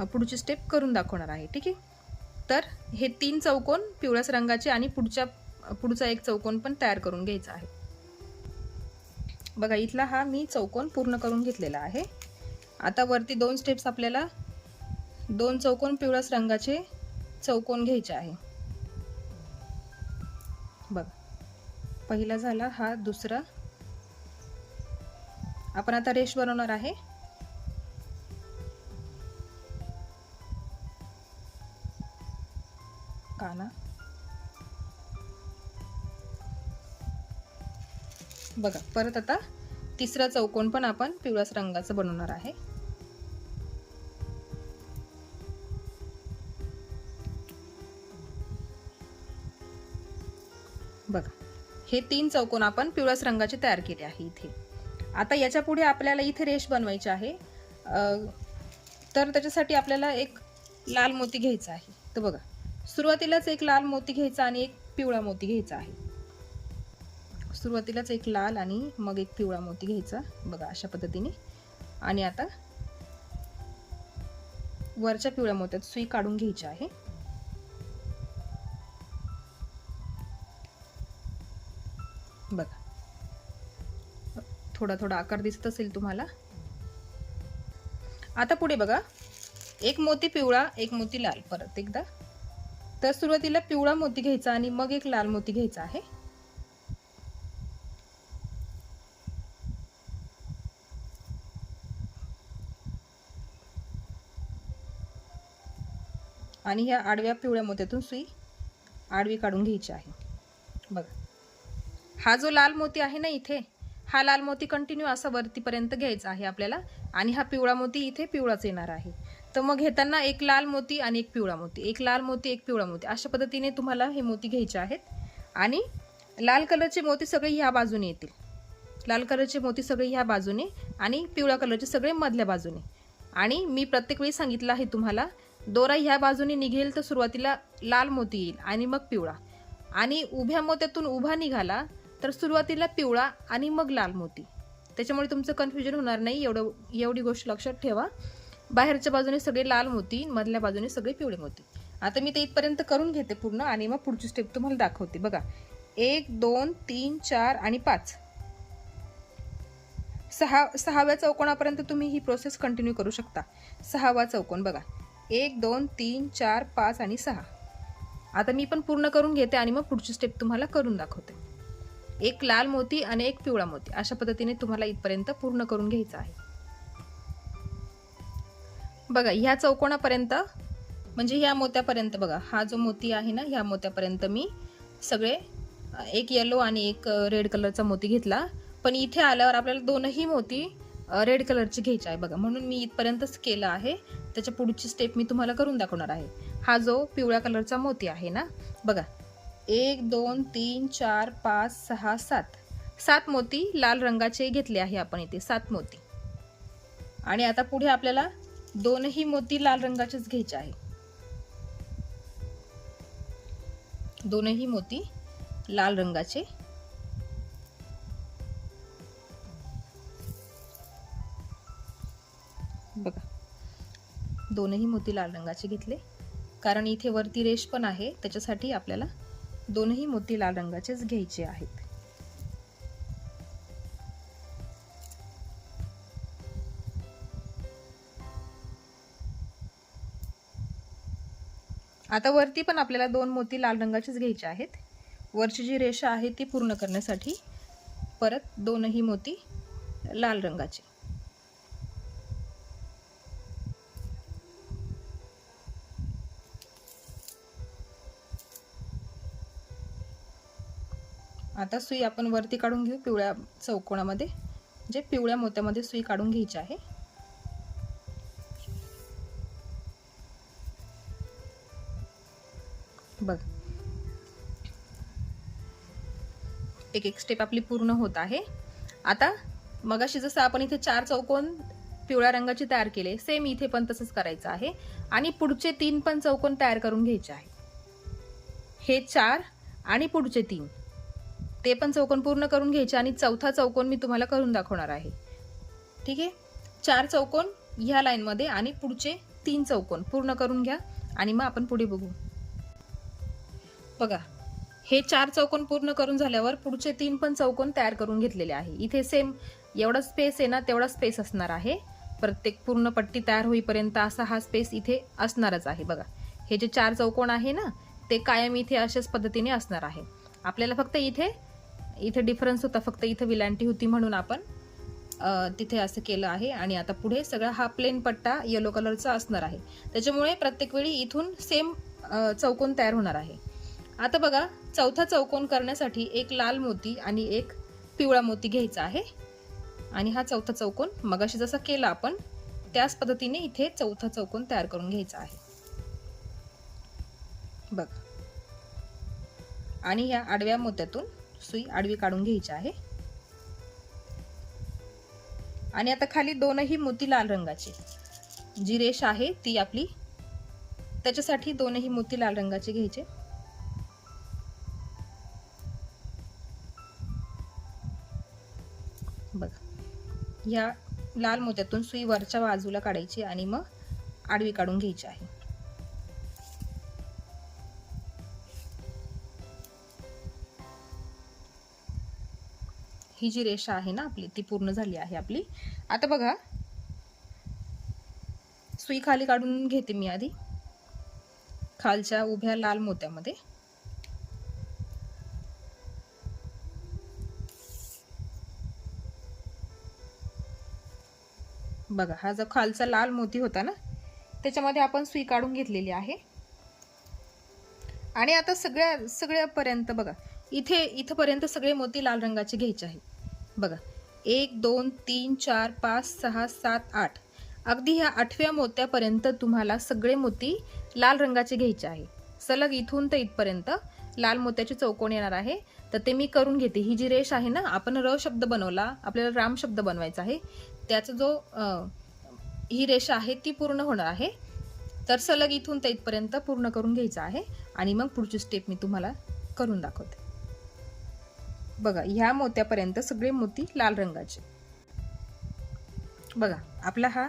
पुढची स्टेप करून दाखवणार आहे. ठीक आहे. तर हे 3 चौकोन पिवळ्याच रंगाचे आणि पुढचा एक चौकोन पण तयार करून घ्यायचा आहे. बघा, इथला हा मी चौकोन पूर्ण करून घेतलेला आहे. आता वरती 2 स्टेप्स आपल्याला 2 चौकोन पिवळ्याच रंगाचे चौकोन घ्यायचे आहे. बघा, पहिला झाला, हा दुसरा. आपण आता रेष बनवणार आहे. काना. बघा, परत आता तिसरा चौकोन पण आपण पिवळ्याच रंगाचा बनवणार आहे. बघा, हे 3 चौकोन आपण पिवळ्याच रंगाचे तयार केले आहे इथे. आता याच्या पुढे आपल्याला इथे रेष बनवायची आहे. तर त्याच्यासाठी आपल्याला एक लाल मोती घ्यायचा आहे. तर बघा, सुरुवातीलाच एक लाल मोती घ्यायचा आणि एक पिवळा मोती घ्यायचा आहे. सुरुवातीलाच एक लाल आणि मग एक पिवळा मोती घ्यायचा बघा अशा पद्धतीने. आणि आता वरच्या पिवळ्या मोत्यात सुई काढून घ्यायची आहे. बघा थोडा थोडा आकार दिसत असेल तुम्हाला. आता पुढे बघा एक मोती पिवळा एक मोती लाल. परत एकदा तर सुरुवातीला पिवळा मोती घ्यायचा आणि मग एक लाल मोती घ्यायचा आहे. आणि ह्या आडव्या पिवळ्या मोत्यातून सुई आडवी काढून घ्यायची आहे. बघा हा जो लाल मोती आहे ना इथे, हा लाल मोती कंटिन्यू असा वरतीपर्यंत घ्यायचा आहे आपल्याला. आणि हा पिवळा मोती इथे पिवळाच येणार आहे. तर मग घेताना एक लाल मोती आणि एक पिवळा मोती, एक लाल मोती एक पिवळा मोती अशा पद्धतीने तुम्हाला हे मोती घ्यायचे आहेत. आणि लाल कलरचे मोती सगळे ह्या बाजूने येतील. लाल कलरचे मोती सगळे ह्या बाजूने आणि पिवळ्या कलरचे सगळे मधल्या बाजूने. आणि मी प्रत्येक वेळी सांगितलं आहे तुम्हाला, दोरा ह्या बाजूने निघेल तर सुरुवातीला लाल मोती येईल आणि मग पिवळा. आणि उभ्या मोत्यातून उभा निघाला तर सुरुवातीला पिवळा आणि मग लाल मोती. त्याच्यामुळे तुमचं कन्फ्युजन होणार नाही. एवढी गोष्ट लक्षात ठेवा. बाहेरच्या बाजूने सगळे लाल मोती, मधल्या बाजूने सगळे पिवळे मोती. आता मी ते इथपर्यंत करून घेते पूर्ण आणि मग पुढची स्टेप तुम्हाला दाखवते. बघा 1 2 3 4 आणि 5 सहाव्या चौकोनापर्यंत तुम्ही ही प्रोसेस कंटिन्यू करू शकता. 6वा चौकोन बघा 1 2 3 4 5 आणि 6. आता मी पण पूर्ण करून घेते आणि मग पुढची स्टेप तुम्हाला करून दाखवते. एक लाल मोती आणि एक पिवळा मोती अशा पद्धतीने तुम्हाला इथपर्यंत पूर्ण करून घ्यायचं आहे. बघा ह्या चौकोनापर्यंत म्हणजे ह्या मोत्यापर्यंत बघा हा जो मोती आहे ना, ह्या मोत्यापर्यंत मी सगळे एक येलो आणि एक रेड कलरचा मोती घेतला. पण इथे आल्यावर आपल्याला दोनही मोती रेड कलरचे घ्यायचे आहे बघा. म्हणून मी इथपर्यंतच केलं आहे. त्याच्या पुढची स्टेप मी तुम्हाला करून दाखवणार आहे. हा जो पिवळ्या कलरचा मोती आहे ना बघा 1 2 3 4 5 6 7 मोती लाल रंगाचे घेतले आहे आपण इथे 7 मोती. आणि आता पुढे आपल्याला दोनही मोती लाल रंगाचेच घ्यायचे आहे. दोनही मोती लाल रंगाचे. बघा दोनही मोती लाल रंगाचे घेतले कारण इथे वरती रेष पण आहे, त्याच्यासाठी आपल्याला दोनही मोती लाल रंगाचेच घ्यायचे आहेत. आता वरती पण आपल्याला 2 मोती लाल रंगाचेच घ्यायचे आहेत. वरची जी रेषा आहे ती पूर्ण करण्यासाठी परत दोनही मोती लाल रंगाचे. आता सुई आपण वरती काढून घेऊ. पिवळ्या चौकोनामध्ये म्हणजे पिवळ्या मोत्यामध्ये सुई काढून घ्यायची आहे. बघ एक स्टेप आपली पूर्ण होत आहे. आता मगाशी जसं आपण इथे 4 चौकोन पिवळ्या रंगाचे तयार केले, सेम इथे पण तसंच करायचं आहे. आणि पुढचे 3 पण चौकोन तयार करून घ्यायचे आहे. हे 4 आणि पुढचे 3 ते पण चौकोन पूर्ण करून घ्यायचे. आणि चौथा चौकोन मी तुम्हाला करून दाखवणार आहे. ठीक आहे. 4 चौकोन ह्या लाईन मध्ये आणि पुढचे 3 चौकोन पूर्ण करून घ्या आणि मग आपण पुढे बघू. बघा हे 4 चौकोन पूर्ण करून झाल्यावर पुढचे 3 पण चौकोन तयार करून घेतलेले आहे. इथे सेम एवढा स्पेस आहे ना तेवढा स्पेस असणार आहे. प्रत्येक पूर्ण पट्टी तयार होईपर्यंत असा हा स्पेस इथे असणारच आहे. बघा हे जे 4 चौकोन आहे ना ते कायम इथे अशाच पद्धतीने असणार आहे. आपल्याला फक्त इथे डिफरन्स होता, फक्त इथे विलांटी होती म्हणून आपण तिथे असं केलं आहे. आणि आता पुढे सगळा हा प्लेन पट्टा येलो कलरचा असणार आहे. त्याच्यामुळे प्रत्येक वेळी इथून सेम चौकोन तयार होणार आहे. आता बघा चौथा चौकोन करण्यासाठी एक लाल मोती आणि एक पिवळा मोती घ्यायचा आहे. आणि हा चौथा चौकोन मगाशी जसा केला आपण त्याच पद्धतीने इथे चौथा चौकोन तयार करून घ्यायचा आहे. बघ आणि या आडव्या मोत्यातून सुई आडवी काढून घ्यायची आहे. आणि आता खाली दोनही मोती लाल रंगाचे, जी रेष आहे ती आपली, त्याच्यासाठी दोनही मोती लाल रंगाचे घ्यायचे. बघा ह्या लाल मोत्यातून सुई वरच्या बाजूला काढायची आणि मग आडवी काढून घ्यायची आहे. ही जी रेषा आहे ना आपली ती पूर्ण झाली आहे आपली. आता बघा सुई खाली काढून घेते मी आधी खालच्या उभ्या लाल मोत्यामध्ये. बघा हा जो खालचा लाल मोती होता ना त्याच्यामध्ये आपण सुई काढून घेतलेली आहे. आणि आता सगळ्यापर्यंत बघा इथपर्यंत सगळे मोती लाल रंगाचे घ्यायचे आहे. बघा 1 2 3 4 5 6 7 8 अगदी ह्या 8व्या मोत्यापर्यंत तुम्हाला सगळे मोती लाल रंगाचे घ्यायचे आहे. सलग इथून तर इथपर्यंत लाल मोत्याचे चौकोन येणार आहे. तर ते मी करून घेते. ही जी रेष आहे ना आपण र शब्द बनवला आपल्याला राम शब्द बनवायचा आहे त्याचा जो ही रेषा आहे ती पूर्ण होणार आहे. तर सलग इथून ते इथपर्यंत पूर्ण करून घ्यायचं आहे आणि मग पुढची स्टेप मी तुम्हाला करून दाखवते. बघा ह्या मोत्यापर्यंत सगळे मोती लाल रंगाचे. बघा आपला हा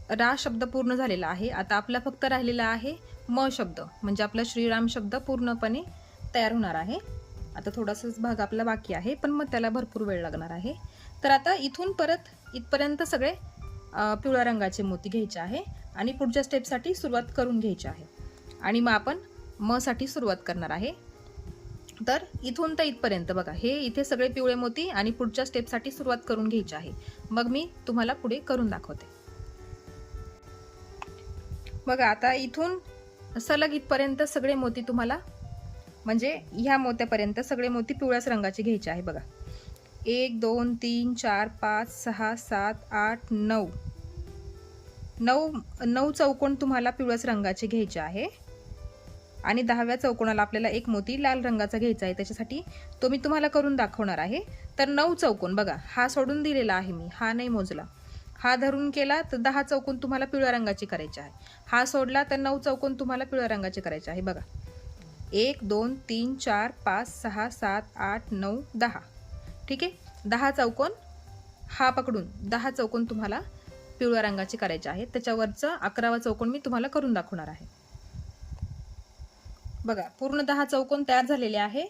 रा शब्द पूर्ण झालेला आहे. आता आपला फक्त राहिलेला आहे म शब्द म्हणजे आपला श्रीराम शब्द पूर्णपणे तयार होणार आहे. आता थोडासाच भाग आपला बाकी आहे पण मग त्याला भरपूर वेळ लागणार आहे. तर आता इथून परत इथपर्यंत सगळे पिवळ्या रंगाचे मोती घ्यायचे आहे आणि पुढच्या स्टेपसाठी सुरुवात करून घ्यायची आहे. आणि मग आपण म साठी सुरुवात करणार आहे. तर इथून तर इथपर्यंत बघा हे इथे सगळे पिवळे मोती आणि पुढच्या स्टेपसाठी सुरुवात करून घ्यायची आहे. मग मी तुम्हाला पुढे करून दाखवते. बघा आता इथून सलग इथपर्यंत सगळे मोती तुम्हाला म्हणजे ह्या मोत्यापर्यंत सगळे मोती पिवळ्याच रंगाचे घ्यायचे आहे. बघा 1 2 3 4 5 6 7 8 9 9 चौकोन तुम्हाला पिवळ्याच रंगाचे घ्यायचे आहे. आणि 10व्या चौकोनाला आपल्याला एक मोती लाल रंगाचा घ्यायचा आहे. त्याच्यासाठी तो मी तुम्हाला करून दाखवणार आहे. तर 9 चौकोन बघा हा सोडून दिलेला आहे मी हा नाही मोजला. हा धरून केला तर 10 चौकोन तुम्हाला पिवळ्या रंगाचे करायचे आहे. हा सोडला तर 9 चौकोन तुम्हाला पिवळ्या रंगाचे करायचे आहे. बघा 1 2 3 4 5 6 7 8 9 10. ठीक आहे 10 चौकोन हा पकडून 10 चौकोन तुम्हाला पिवळ्या रंगाचे करायचे आहेत. त्याच्यावरचं 11वा चौकोन मी तुम्हाला करून दाखवणार आहे. बघा पूर्ण 10 चौकोन तयार झालेले आहे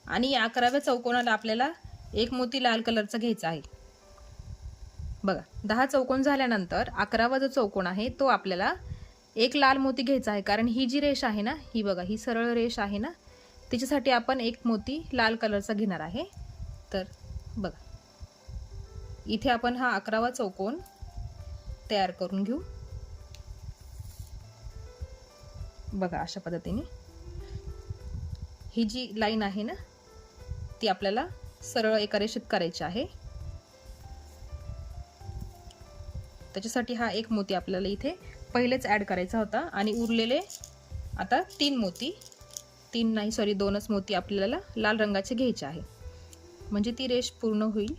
आणि 11व्या चौकोनाला आपल्याला एक मोती लाल कलरचा घ्यायचा आहे. बघा 10 चौकोन झाल्यानंतर 11वा जो चौकोन आहे तो आपल्याला एक लाल मोती घ्यायचा आहे. कारण ही जी रेष आहे ना ही बघा ही सरळ रेष आहे ना त्याच्यासाठी आपण एक मोती लाल कलरचा घेणार आहे. तर बघा इथे आपण हा 11वा चौकोन तयार करून घेऊ. बघा अशा पद्धतीने ही जी लाईन आहे ना ती आपल्याला सरळ एका रेषेत करायची आहे. त्याच्यासाठी हा एक मोती आपल्याला इथे पहिलेच ऍड करायचा होता आणि उरलेले आता 3 नाही 2च मोती आपल्याला लाल रंगाचे घ्यायचे आहे म्हणजे ती रेष पूर्ण होईल.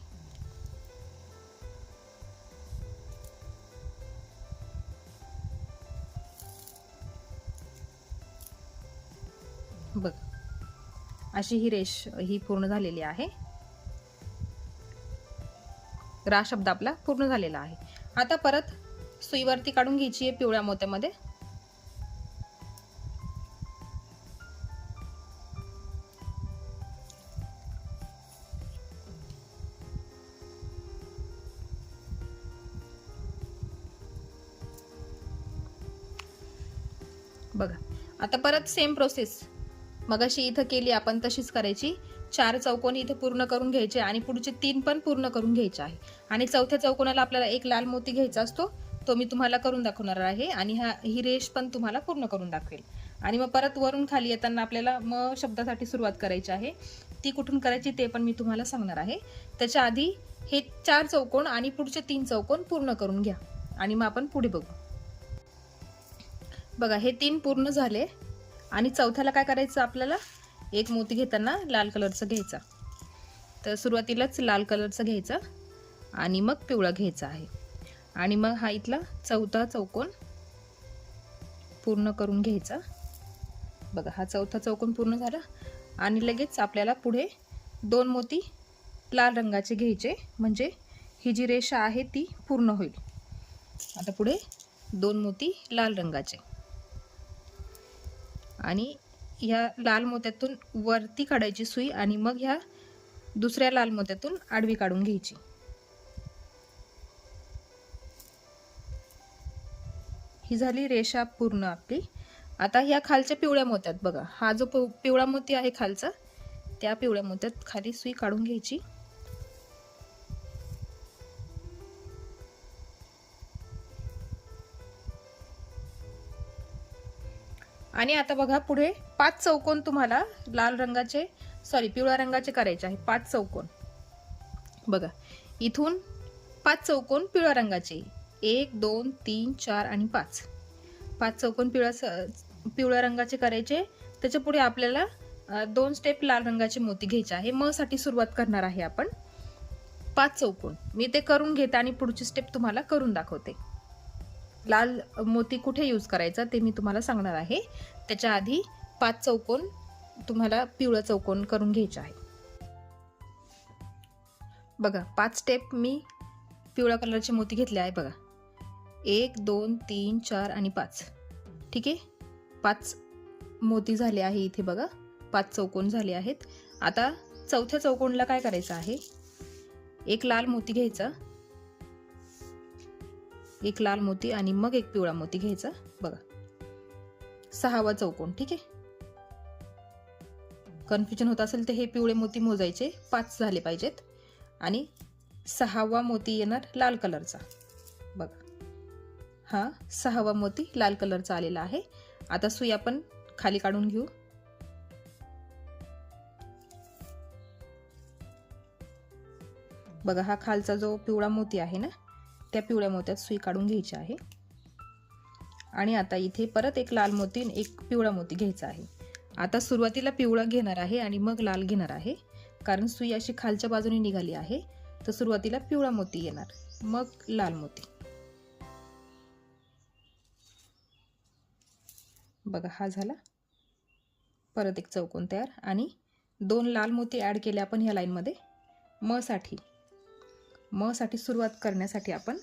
बघ अशी ही रेष ही पूर्ण झालेली आहे. रा शब्द आपला पूर्ण झालेला आहे. आता परत सुईवरती काढून घ्यायची आहे पिवळ्या मोत्यामध्ये. बघा आता परत सेम प्रोसेस मगाशी इथं केली आपण तशीच करायची. 4 चौकोन इथे पूर्ण करून घ्यायचे आणि पुढचे 3 पण पूर्ण करून घ्यायचे आहे. आणि चौथ्या चौकोनाला आपल्याला एक लाल मोती घ्यायचा असतो तो मी तुम्हाला करून दाखवणार आहे आणि ही रेष पण तुम्हाला पूर्ण करून दाखवेल. आणि मग परत वरून खाली येताना आपल्याला म शब्दासाठी सुरुवात करायची आहे. ती कुठून करायची ते पण मी तुम्हाला सांगणार आहे. त्याच्या आधी हे 4 चौकोन आणि पुढचे 3 चौकोन पूर्ण करून घ्या आणि मग आपण पुढे बघू. बघा हे 3 पूर्ण झाले आणि चौथ्याला काय करायचं आपल्याला एक मोती घेताना लाल कलरचा घ्यायचा. तर सुरुवातीलाच लाल कलरचा घ्यायचा आणि मग पिवळा घ्यायचा आहे आणि मग हा इथला चौथा चौकोन पूर्ण करून घ्यायचा. बघा हा चौथा चौकोन पूर्ण झाला आणि लगेच आपल्याला पुढे 2 मोती लाल रंगाचे घ्यायचे, म्हणजे ही जी रेषा आहे ती पूर्ण होईल. आता पुढे 2 मोती लाल रंगाचे आणि ह्या लाल मोत्यातून वरती काढायची सुई आणि मग ह्या दुसऱ्या लाल मोत्यातून आडवी काढून घ्यायची. ही झाली रेषा पूर्ण आपली. आता ह्या खालच्या पिवळ्या मोत्यात बघा, हा जो पिवळा मोती आहे खालचा, त्या पिवळ्या मोत्यात खाली सुई काढून घ्यायची. आणि आता बघा पुढे 5 चौकोन तुम्हाला लाल रंगाचे पिवळ्या रंगाचे करायचे आहे. 5 चौकोन बघा, इथून 5 चौकोन पिवळ्या रंगाचे, 1 2 3 4 आणि 5. 5 चौकोन पिवळ्या रंगाचे करायचे. त्याच्या पुढे आपल्याला 2 स्टेप लाल रंगाचे मोती घ्यायचे आहे. म साठी सुरुवात करणार आहे आपण. 5 चौकोन मी ते करून घेते आणि पुढची स्टेप तुम्हाला करून दाखवते. लाल मोती कुठे यूज करायचा ते मी तुम्हाला सांगणार आहे. त्याच्या आधी 5 चौकोन तुम्हाला पिवळा चौकोन करून घ्यायचे आहे. बघा 5 स्टेप मी पिवळ्या कलरचे मोती घेतले आहे. बघा 1 2 3 4 आणि 5. ठीक आहे, 5 मोती झाले आहे इथे बघा, 5 चौकोन झाले आहेत. आता चौथ्या चौकोनला काय करायचं आहे, एक लाल मोती घ्यायचा, एक लाल मोती आणि मग एक पिवळा मोती घ्यायचा. बघा 6वा चौकोन. ठीक आहे, कन्फ्युजन होत असेल तर हे पिवळे मोती मोजायचे, 5 झाले पाहिजेत. आणि 6वा मोती येणार लाल कलरचा. बघा हा 6वा मोती लाल कलरचा आलेला आहे. आता सुई आपण खाली काढून घेऊ. बघा हा खालचा जो पिवळा मोती आहे ना, त्या पिवळ्या मोत्यात सुई काढून घ्यायची आहे. आणि आता इथे परत एक लाल मोती आणि एक पिवळा मोती घ्यायचा आहे. आता सुरुवातीला पिवळा घेणार आहे आणि मग लाल घेणार आहे, कारण सुई अशी खालच्या बाजूने निघाली आहे. तर सुरुवातीला पिवळा मोती येणार, मग लाल मोती. बघा हा झाला. परत एक चौकोन तयार आणि 2 लाल मोती ऍड केले आपण ह्या लाईन मध्ये. म साठी सुरुवात करण्यासाठी आपण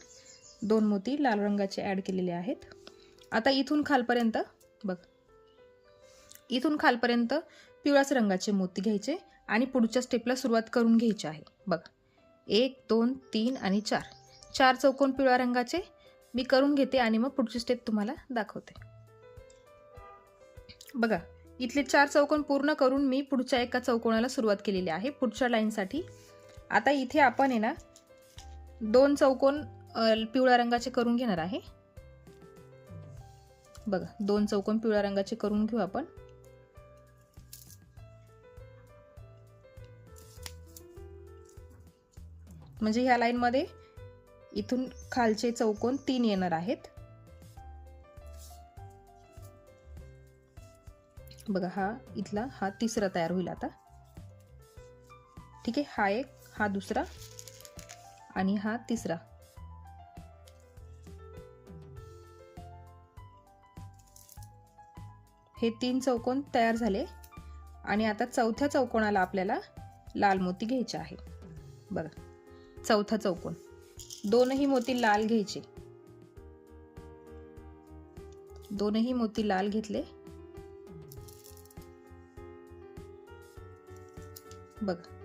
2 मोती लाल रंगाचे ऍड केलेले आहेत. आता इथून खालपर्यंत बघ, इथून खालपर्यंत पिवळ्याच रंगाचे मोती घ्यायचे आणि पुढच्या स्टेपला सुरुवात करून घ्यायची आहे. बघ 1 2 3 आणि 4. 4 चौकोन पिवळ्या रंगाचे मी करून घेते आणि मग पुढची स्टेप तुम्हाला दाखवते. बघा इथले 4 चौकोन पूर्ण करून मी पुढच्या एका चौकोनाला सुरुवात केलेली आहे पुढच्या लाईनसाठी. आता इथे आपण आहे ना 2 चौकोन पिवळ्या रंगाचे करून घेणार आहे. बघा 2 चौकोन पिवळ्या रंगाचे करून घेऊ आपण. म्हणजे ह्या लाईन मध्ये इथून खालचे चौकोन 3 येणार आहेत. बघा हा इथला हा तिसरा तयार होईल आता. ठीक आहे, हा एक, हा दुसरा आणि हा तिसरा. हे 3 चौकोन तयार झाले आणि आता चौथ्या चौकोनाला आपल्याला लाल मोती घ्यायचे आहे. बघा चौथा चौकोन, 2ही मोती लाल घ्यायचे. 2ही मोती लाल घेतले. बघा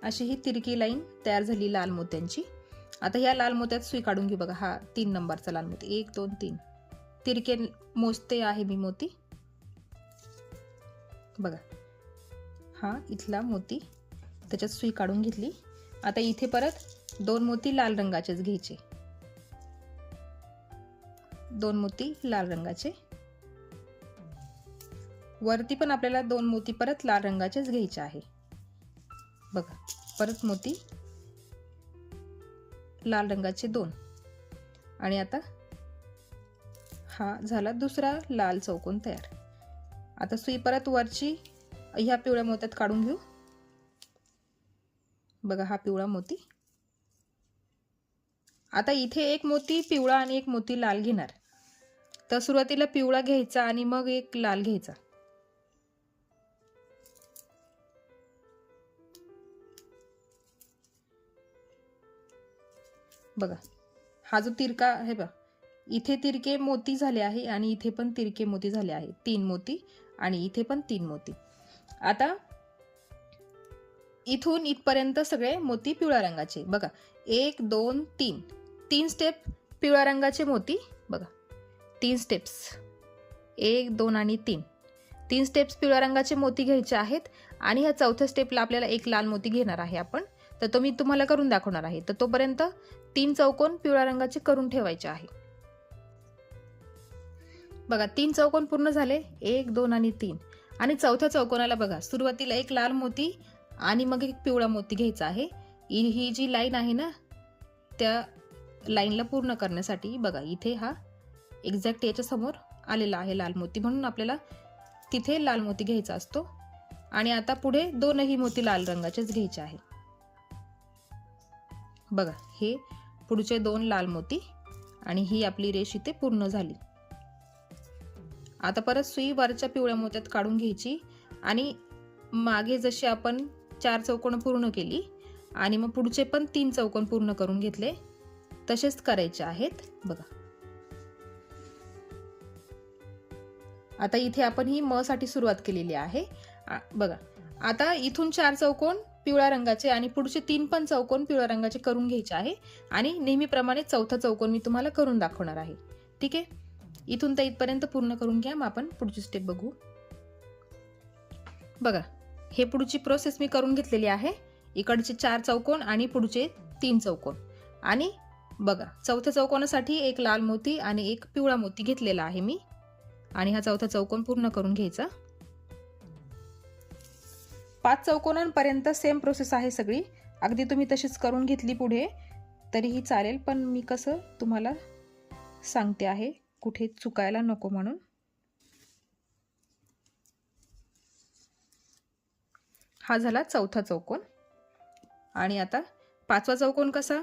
अशी ही तिरकी लाईन तयार झाली लाल मोत्यांची. आता ह्या लाल मोत्यात सुई काढून घेऊ. बघा हा 3 नंबरचा लाल मोती, 1 2 3 तिरके मोजते आहे मी मोती. बघा हा इथला मोती, त्याच्यात सुई काढून घेतली. आता इथे परत 2 मोती लाल रंगाचेच घ्यायचे. 2 मोती लाल रंगाचे. वरती पण आपल्याला 2 मोती परत लाल रंगाचेच घ्यायचे आहे. बघा परत मोती लाल रंगाचे 2. आणि आता हा झाला दुसरा लाल चौकोन तयार. आता सुई परत वरची ह्या पिवळ्या मोत्यात काढून घेऊ. बघा हा पिवळा मोती. आता इथे एक मोती पिवळा आणि एक मोती लाल घेणार. तर सुरुवातीला पिवळा घ्यायचा आणि मग एक लाल घ्यायचा. बघा हा जो तिरका आहे बघा, इथे तिरके मोती झाले आहे आणि इथे पण तिरके मोती झाले आहे, 3 मोती आणि इथे पण 3 मोती. आता इथून इथपर्यंत सगळे मोती पिवळ्या रंगाचे. बघा 1 2 3 3 स्टेप पिवळ्या रंगाचे मोती. बघा 3 स्टेप्स, 1 2 आणि 3 स्टेप्स पिवळ्या रंगाचे मोती घ्यायचे आहेत. आणि ह्या चौथ्या स्टेपला आपल्याला एक लाल मोती घेणार आहे आपण. तर तो मी तुम्हाला करून दाखवणार आहे. तर तोपर्यंत 3 चौकोन पिवळ्या रंगाचे करून ठेवायचे आहे. बघा 3 चौकोन पूर्ण झाले, 1 2 आणि 3. आणि चौथ्या चौकोनाला बघा सुरुवातीला एक लाल मोती आणि मग एक पिवळा मोती घ्यायचा आहे. ही जी लाईन आहे ना, त्या लाईनला पूर्ण करण्यासाठी बघा इथे हा एक्झॅक्ट याच्या समोर आलेला आहे लाल मोती, म्हणून आपल्याला तिथे लाल मोती घ्यायचा असतो. आणि आता पुढे दोनही मोती लाल रंगाचेच घ्यायचे आहे. बघा हे पुढचे 2 लाल मोती आणि ही आपली रेष इथे पूर्ण झाली. आता परत सुई वरच्या पिवळ्या मोत्यात काढून घ्यायची आणि मागे जशी आपण 4 चौकोन पूर्ण केली आणि मग पुढचे पण 3 चौकोन पूर्ण करून घेतले, तसेच करायचे आहेत. बघा आता इथे आपण ही म साठी सुरुवात केलेली आहे. बघा आता इथून 4 चौकोन पिवळ्या रंगाचे आणि पुढचे 3 पण चौकोन पिवळ्या रंगाचे करून घ्यायचे आहे. आणि नेहमीप्रमाणे चौथा चौकोन मी तुम्हाला करून दाखवणार आहे. ठीक आहे, इथून तर इथपर्यंत पूर्ण करून घ्या, मग आपण पुढची स्टेप बघू. बघा हे पुढची प्रोसेस मी करून घेतलेली आहे. इकडचे 4 चौकोन आणि पुढचे 3 चौकोन. आणि बघा चौथ्या चौकोनासाठी एक लाल मोती आणि एक पिवळा मोती घेतलेला आहे मी. आणि हा चौथा चौकोन पूर्ण करून घ्यायचा. 5 चौकोनांपर्यंत सेम प्रोसेस आहे सगळी. अगदी तुम्ही तशीच करून घेतली पुढे तरीही चालेल, पण मी कसं तुम्हाला सांगते आहे, कुठे चुकायला नको म्हणून. हा झाला चौथा चौकोन. आणि आता 5वा चौकोन कसा,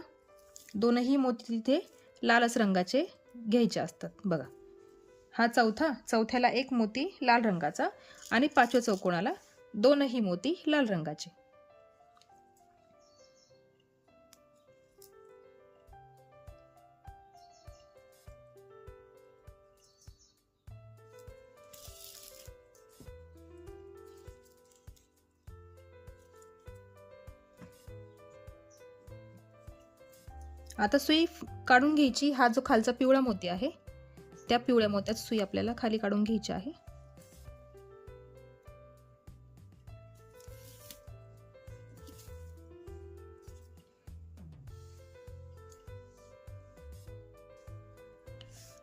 दोनही मोती तिथे लालच रंगाचे घ्यायचे असतात. बघा हा चौथ्याला एक मोती लाल रंगाचा आणि 5व्या चौकोनाला दोनही मोती लाल रंगाचे. आता सुई काढून घ्यायची. हा जो खालचा पिवळा मोती आहे त्या पिवळ्या मोत्यात सुई आपल्याला खाली काढून घ्यायची आहे.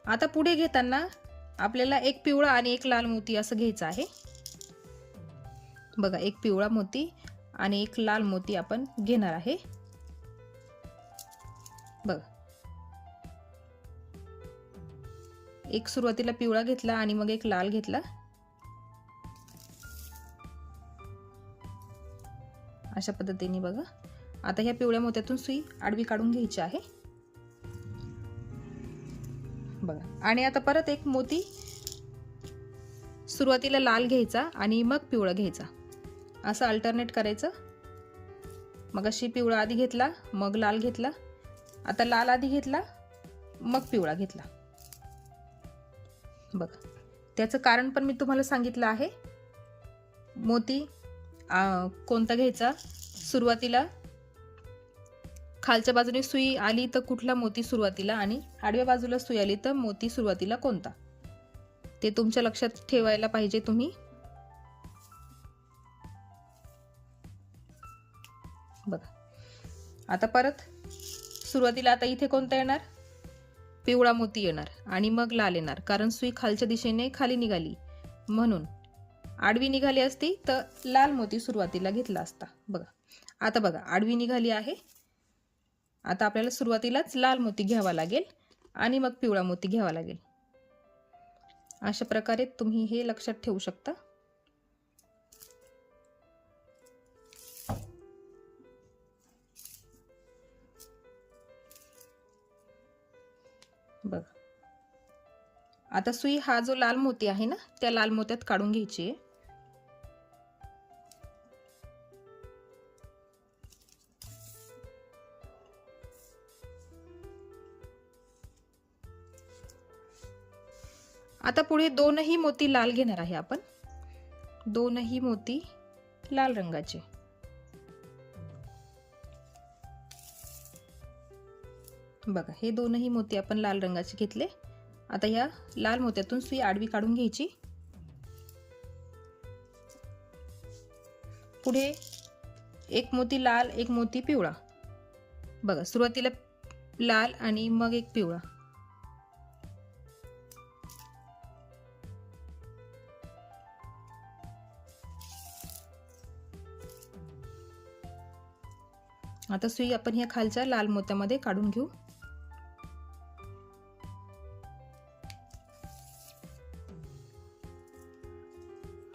आता पुढे घेताना आपल्याला एक पिवळा आणि एक लाल मोती असं घ्यायचं आहे. बघा एक पिवळा मोती आणि एक लाल मोती आपण घेणार आहे. बघा एक सुरुवातीला पिवळा घेतला आणि मग एक लाल घेतला, अशा पद्धतीने. बघा आता ह्या पिवळ्या मोत्यातून सुई आडवी काढून घ्यायची आहे. बघा आणि आता परत एक मोती सुरुवातीला लाल घ्यायचा आणि मग पिवळा घ्यायचा, असं अल्टरनेट करायचं. मग अशी पिवळा आधी घेतला मग लाल घेतला, आता लाल आधी घेतला मग पिवळा घेतला. बघा त्याचं कारण पण मी तुम्हाला सांगितलं आहे. मोती कोणता घ्यायचा, सुरुवातीला खालच्या बाजूने सुई आली तर कुठला मोती सुरुवातीला, आणि आडव्या बाजूला सुई आली तर मोती सुरुवातीला कोणता, ते तुमच्या लक्षात ठेवायला पाहिजे तुम्ही. बघा आता परत सुरुवातीला आता इथे कोणता येणार, पिवळा मोती येणार आणि मग लाल येणार, कारण सुई खालच्या दिशेने खाली निघाली म्हणून. आडवी निघाली असती तर लाल मोती सुरुवातीला घेतला असता. बघा आता बघा आडवी निघाली आहे. आता आपल्याला सुरुवातीलाच लाल मोती घ्यावा लागेल आणि मग पिवळा मोती घ्यावा लागेल. अशा प्रकारे तुम्ही हे लक्षात ठेवू शकता. बघा आता सुई हा जो लाल मोती आहे ना त्या लाल मोत्यात काढून घ्यायची आहे. आता पुढे दोनही मोती लाल घेणार आहे आपण, दोनही मोती लाल रंगाचे. बघा हे दोनही मोती आपण लाल रंगाचे घेतले. आता या लाल मोत्यातून सुई आडवी काढून घ्यायची. पुढे एक मोती लाल, एक मोती पिवळा. बघा सुरुवातीला लाल आणि मग एक पिवळा. आता सुई आपण ह्या खालच्या लाल मोत्यामध्ये काढून घेऊ.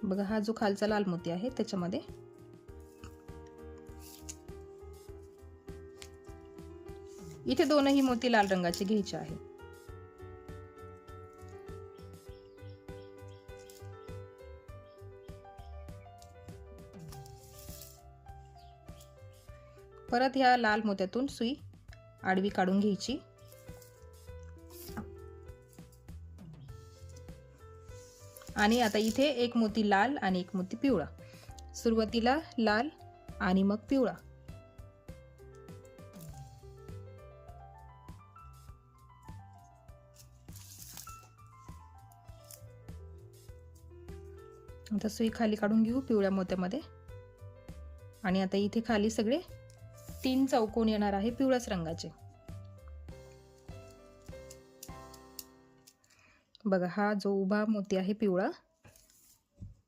बघा हा जो खालचा लाल मोती आहे त्याच्यामध्ये इथे दोनही मोती लाल रंगाचे घ्यायचे आहे. परत ह्या लाल मोत्यातून सुई आडवी काढून घ्यायची. आणि आता इथे एक मोती लाल आणि एक मोती पिवळा. सुरुवातीला लाल आणि मग पिवळा. आता सुई खाली काढून घेऊ पिवळ्या मोत्यामध्ये. आणि आता इथे खाली सगळे 3 चौकोन येणार आहे पिवळ्याच रंगाचे. बघा हा जो उभा मोती आहे पिवळा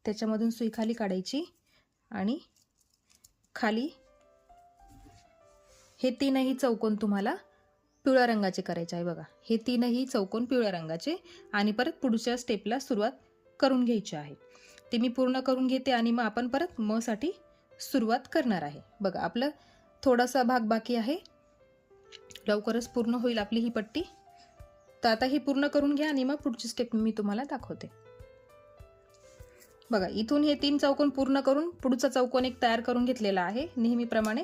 त्याच्यामधून सुई खाली काढायची आणि खाली हे 3ही चौकोन तुम्हाला पिवळ्या रंगाचे करायचे आहे. बघा हे 3ही चौकोन पिवळ्या रंगाचे. आणि परत पुढच्या स्टेपला सुरुवात करून घ्यायची आहे. ते मी पूर्ण करून घेते आणि मग आपण परत म साठी सुरुवात करणार आहे. बघा आपलं थोडासा भाग बाकी आहे, लवकरच पूर्ण होईल आपली ही पट्टी. तर आता ही पूर्ण करून घ्या आणि मग पुढची स्टेप मी तुम्हाला दाखवते. बघा इथून हे 3 चौकोन पूर्ण करून पुढचा चौकोन एक तयार करून घेतलेला आहे नेहमीप्रमाणे.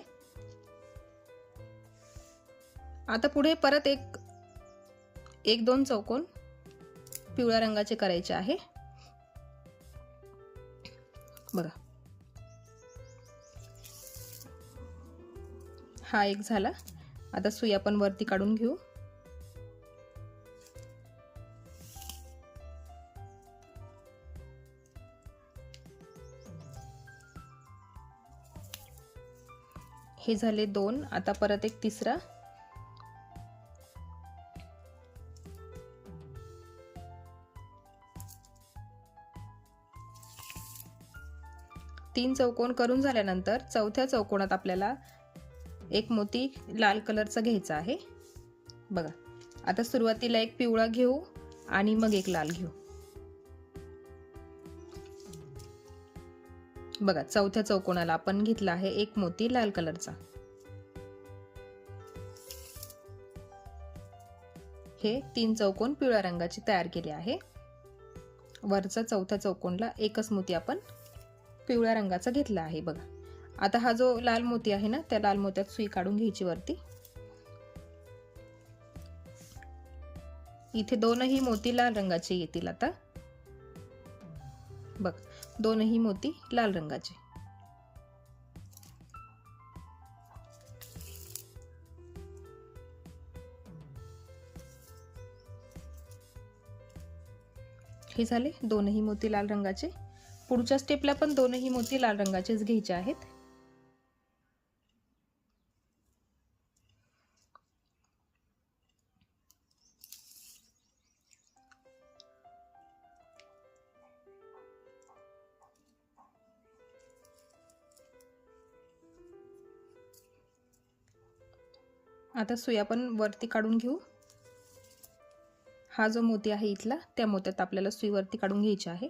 आता पुढे परत एक 2 चौकोन पिवळ्या रंगाचे करायचे आहे. बघा हा एक झाला. आता सुई आपण वरती काढून घेऊ. हे झाले 2. आता परत एक तिसरा. तीन चौकोन करून झाल्यानंतर चौथ्या चौकोनात आपल्याला एक मोती लाल कलरचा घ्यायचा आहे. बघा आता सुरुवातीला एक पिवळा घेऊ आणि मग एक लाल घेऊ. बघा चौथ्या चौकोनाला आपण घेतला आहे एक मोती लाल कलरचा. हे 3 चौकोन पिवळ्या रंगाचे तयार केले आहे. वरचा चौथ्या चौकोनला एकच मोती आपण पिवळ्या रंगाचा घेतला आहे. बघा आता हा जो लाल मोती आहे ना त्या लाल मोत्यात सुई काढून घ्यायची वरती. इथे दोनही मोती लाल रंगाचे येतील. आता बघ दोनही मोती लाल रंगाचे. हे झाले दोनही मोती लाल रंगाचे. पुढच्या स्टेपला पण दोनही मोती लाल रंगाचेच घ्यायचे आहेत. आता सुई आपण वरती काढून घेऊ. हा जो मोती आहे इथला त्या मोत्यात आपल्याला सुई वरती काढून घ्यायची आहे.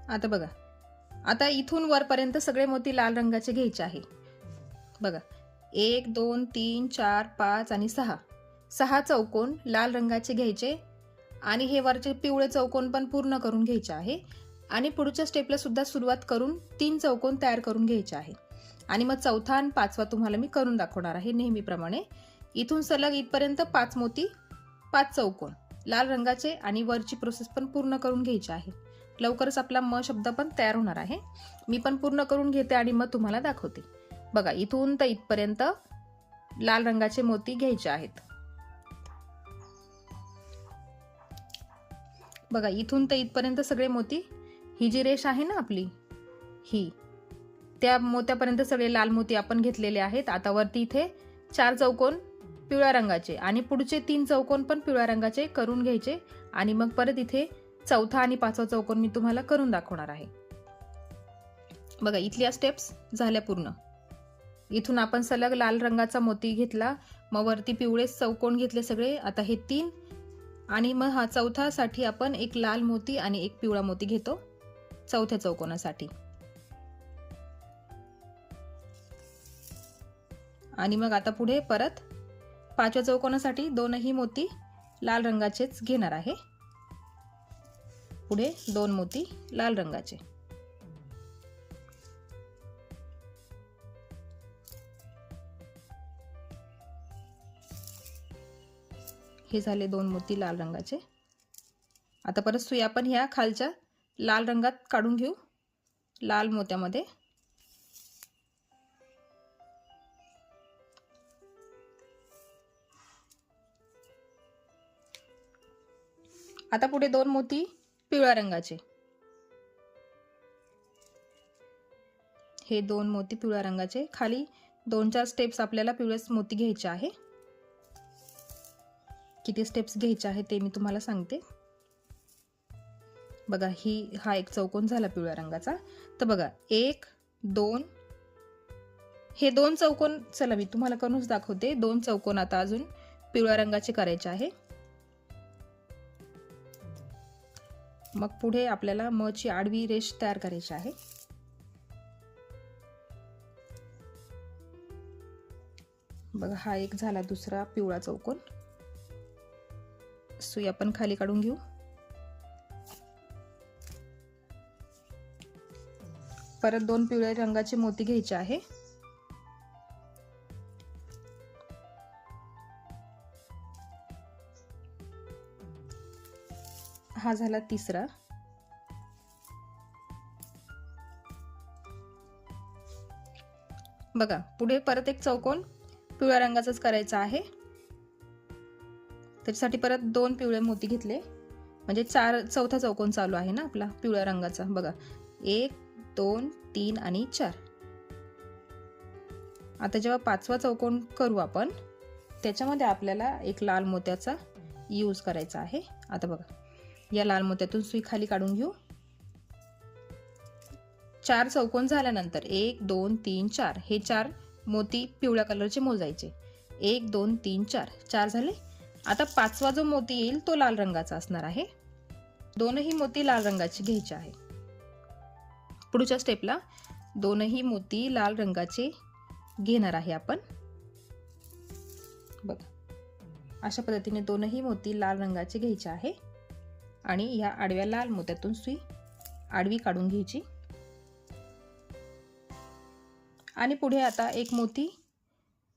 आता बघा आता इथून वरपर्यंत सगळे मोती लाल रंगाचे घ्यायचे आहे. बघा 1 2 3 4 5 आणि 6 चौकोन लाल रंगाचे घ्यायचे आणि हे वरचे पिवळे चौकोन पण पूर्ण करून घ्यायचे आहे आणि पुढच्या स्टेपला सुद्धा सुरुवात करून 3 चौकोन तयार करून घ्यायचे आहे आणि मग चौथा आणि पाचवा तुम्हाला मी करून दाखवणार आहे नेहमीप्रमाणे. इथून सलग इथपर्यंत 5 मोती 5 चौकोन लाल रंगाचे आणि वरची प्रोसेस पण पूर्ण करून घ्यायची आहे. लवकरच आपला म शब्द पण तयार होणार आहे. मी पण पूर्ण करून घेते आणि मग तुम्हाला दाखवते. बघा इथून तर इथपर्यंत लाल रंगाचे मोती घ्यायचे आहेत. बघा इथून तर इथपर्यंत सगळे मोती, ही जी रेष आहे ना आपली, ही त्या मोत्यापर्यंत सगळे लाल मोती आपण घेतलेले आहेत. आता वरती इथे 4 चौकोन पिवळ्या रंगाचे आणि पुढचे 3 चौकोन पण पिवळ्या रंगाचे करून घ्यायचे आणि मग परत इथे चौथा आणि पाचवा चौकोन मी तुम्हाला करून दाखवणार आहे. बघा इथल्या स्टेप्स झाल्या पूर्ण. इथून आपण सलग लाल रंगाचा मोती घेतला, मग वरती पिवळे चौकोन घेतले सगळे. आता हे 3 आणि मग हा चौथ्यासाठी आपण एक लाल मोती आणि एक पिवळा मोती घेतो चौथ्या चौकोनासाठी. आणि मग आता पुढे परत पाचव्या चौकोनासाठी दोनही मोती लाल रंगाचेच घेणार आहे. पुढे 2 मोती लाल रंगाचे. हे झाले 2 मोती लाल रंगाचे. आता परत सुई आपण ह्या खालच्या लाल रंगात काढून घेऊ लाल मोत्यामध्ये. आता पुढे 2 मोती पिवळ्या रंगाचे. हे 2 मोती पिवळ्या रंगाचे. खाली 2-4 स्टेप्स आपल्याला पिवळे मोती घ्यायचे आहे. किती स्टेप्स घ्यायचे आहे ते मी तुम्हाला सांगते. बघा हा एक चौकोन झाला पिवळ्या रंगाचा. तर बघा 1 2 हे 2 चौकोन, चला मी तुम्हाला करूनच दाखवते. 2 चौकोन आता अजून पिवळ्या रंगाचे करायचे आहे. मग पुढे आपल्याला म ची आडवी रेष तयार करायची आहे. बघा हा एक झाला दुसरा पिवळा चौकोन. सुई आपण खाली काढून घेऊ. परत 2 पिवळ्या रंगाचे मोती घ्यायचे आहे. हा झाला तिसरा. बघा पुढे परत एक चौकोन पिवळ्या रंगाचाच करायचा आहे. त्याच्यासाठी परत 2 पिवळे मोती घेतले, म्हणजे चौथा चौकोन चालू आहे ना आपला पिवळ्या रंगाचा. बघा 1 2 3 आणि 4. आता जेव्हा पाचवा चौकोन करू आपण, त्याच्यामध्ये आपल्याला एक लाल मोत्याचा यूज करायचा आहे. आता बघा या लाल मोत्यातून सुई खाली काढून घेऊ. 4 चौकोन झाल्यानंतर 1 2 3 4 हे 4 मोती पिवळ्या कलरचे मोजायचे. 1 2 3 4 4 झाले. आता पाचवा जो मोती येईल तो लाल रंगाचा असणार आहे. दोनही मोती लाल रंगाचे घ्यायचे आहे. पुढच्या स्टेपला दोनही मोती लाल रंगाचे घेणार आहे आपण. बघा अशा पद्धतीने दोनही मोती लाल रंगाचे घ्यायचे आहे आणि या आडव्या लाल मोत्यातून सुई आडवी काढून घ्यायची. आणि पुढे आता एक मोती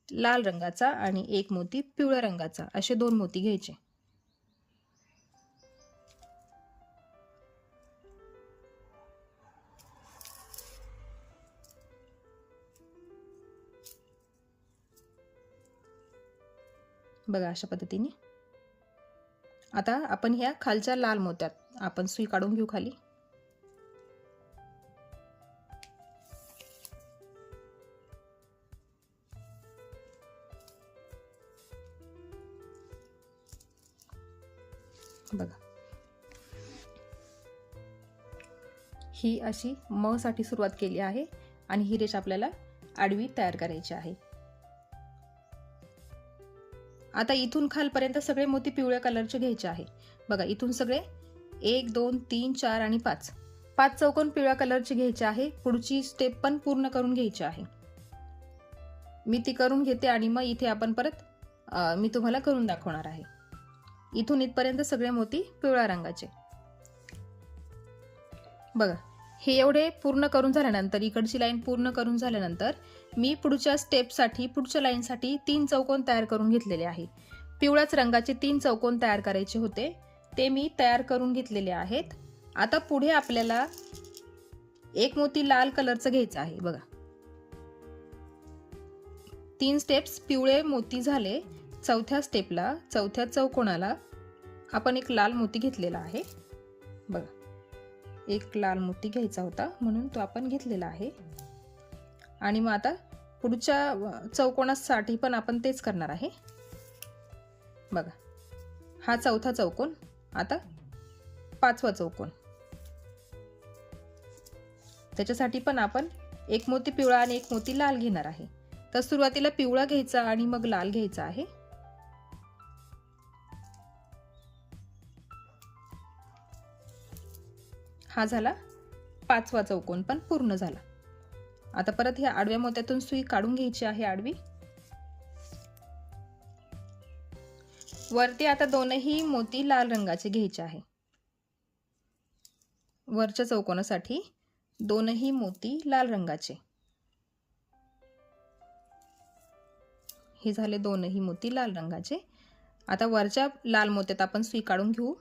लाल रंगाचा आणि एक मोती पिवळ्या रंगाचा, असे 2 मोती घ्यायचे. बघा अशा पद्धतीने. आता आपण ह्या खालच्या लाल मोत्यात आपण सुई काढून घेऊ खाली. बघा ही अशी म साठी सुरुवात केली आहे आणि ही रेष आपल्याला आडवी तयार करायची आहे. आता इथून खालपर्यंत सगळे मोती पिवळ्या कलरचे घ्यायचे आहे. बघा इथून सगळे 1 2 3 4 आणि 5 चौकोन पिवळ्या कलरचे घ्यायचे आहे. पुढची स्टेप पण पूर्ण करून घ्यायची आहे. मी ती करून घेते आणि मग इथे आपण परत मी तुम्हाला करून दाखवणार आहे. इथून इथपर्यंत सगळे मोती पिवळ्या रंगाचे. बघा, हे एवढे पूर्ण करून झाल्यानंतर, इकडची लाईन पूर्ण करून झाल्यानंतर मी पुढच्या स्टेपसाठी, पुढच्या लाईनसाठी 3 चौकोन तयार करून घेतलेले आहे. पिवळ्याच रंगाचे 3 चौकोन तयार करायचे होते, ते मी तयार करून घेतलेले आहेत. आता पुढे आपल्याला एक मोती लाल कलरचा घ्यायचा आहे. बघा, 3 स्टेप्स पिवळे मोती झाले. चौथ्या स्टेपला, चौथ्या चौकोनाला आपण एक लाल मोती घेतलेला आहे. बघा, एक लाल मोती घ्यायचा होता म्हणून तो आपण घेतलेला आहे. आणि मग आता पुढच्या चौकोनासाठी पण आपण तेच करणार आहे. बघा, हा चौथा चौकोन, आता 5वा चौकोन. त्याच्यासाठी पण आपण एक मोती पिवळा आणि एक मोती लाल घेणार आहे. तर सुरुवातीला पिवळा घ्यायचा आणि मग लाल घ्यायचा आहे. हा झाला 5वा चौकोन, पण पूर्ण झाला. आता परत ह्या आडव्या मोत्यातून सुई काढून घ्यायची आहे आडवी. वरती आता दोनही मोती लाल रंगाचे घ्यायचे आहे. वरच्या चौकोनासाठी दोनही मोती लाल रंगाचे. हे झाले दोनही मोती लाल रंगाचे. आता वरच्या लाल मोत्यात आपण सुई काढून घेऊ.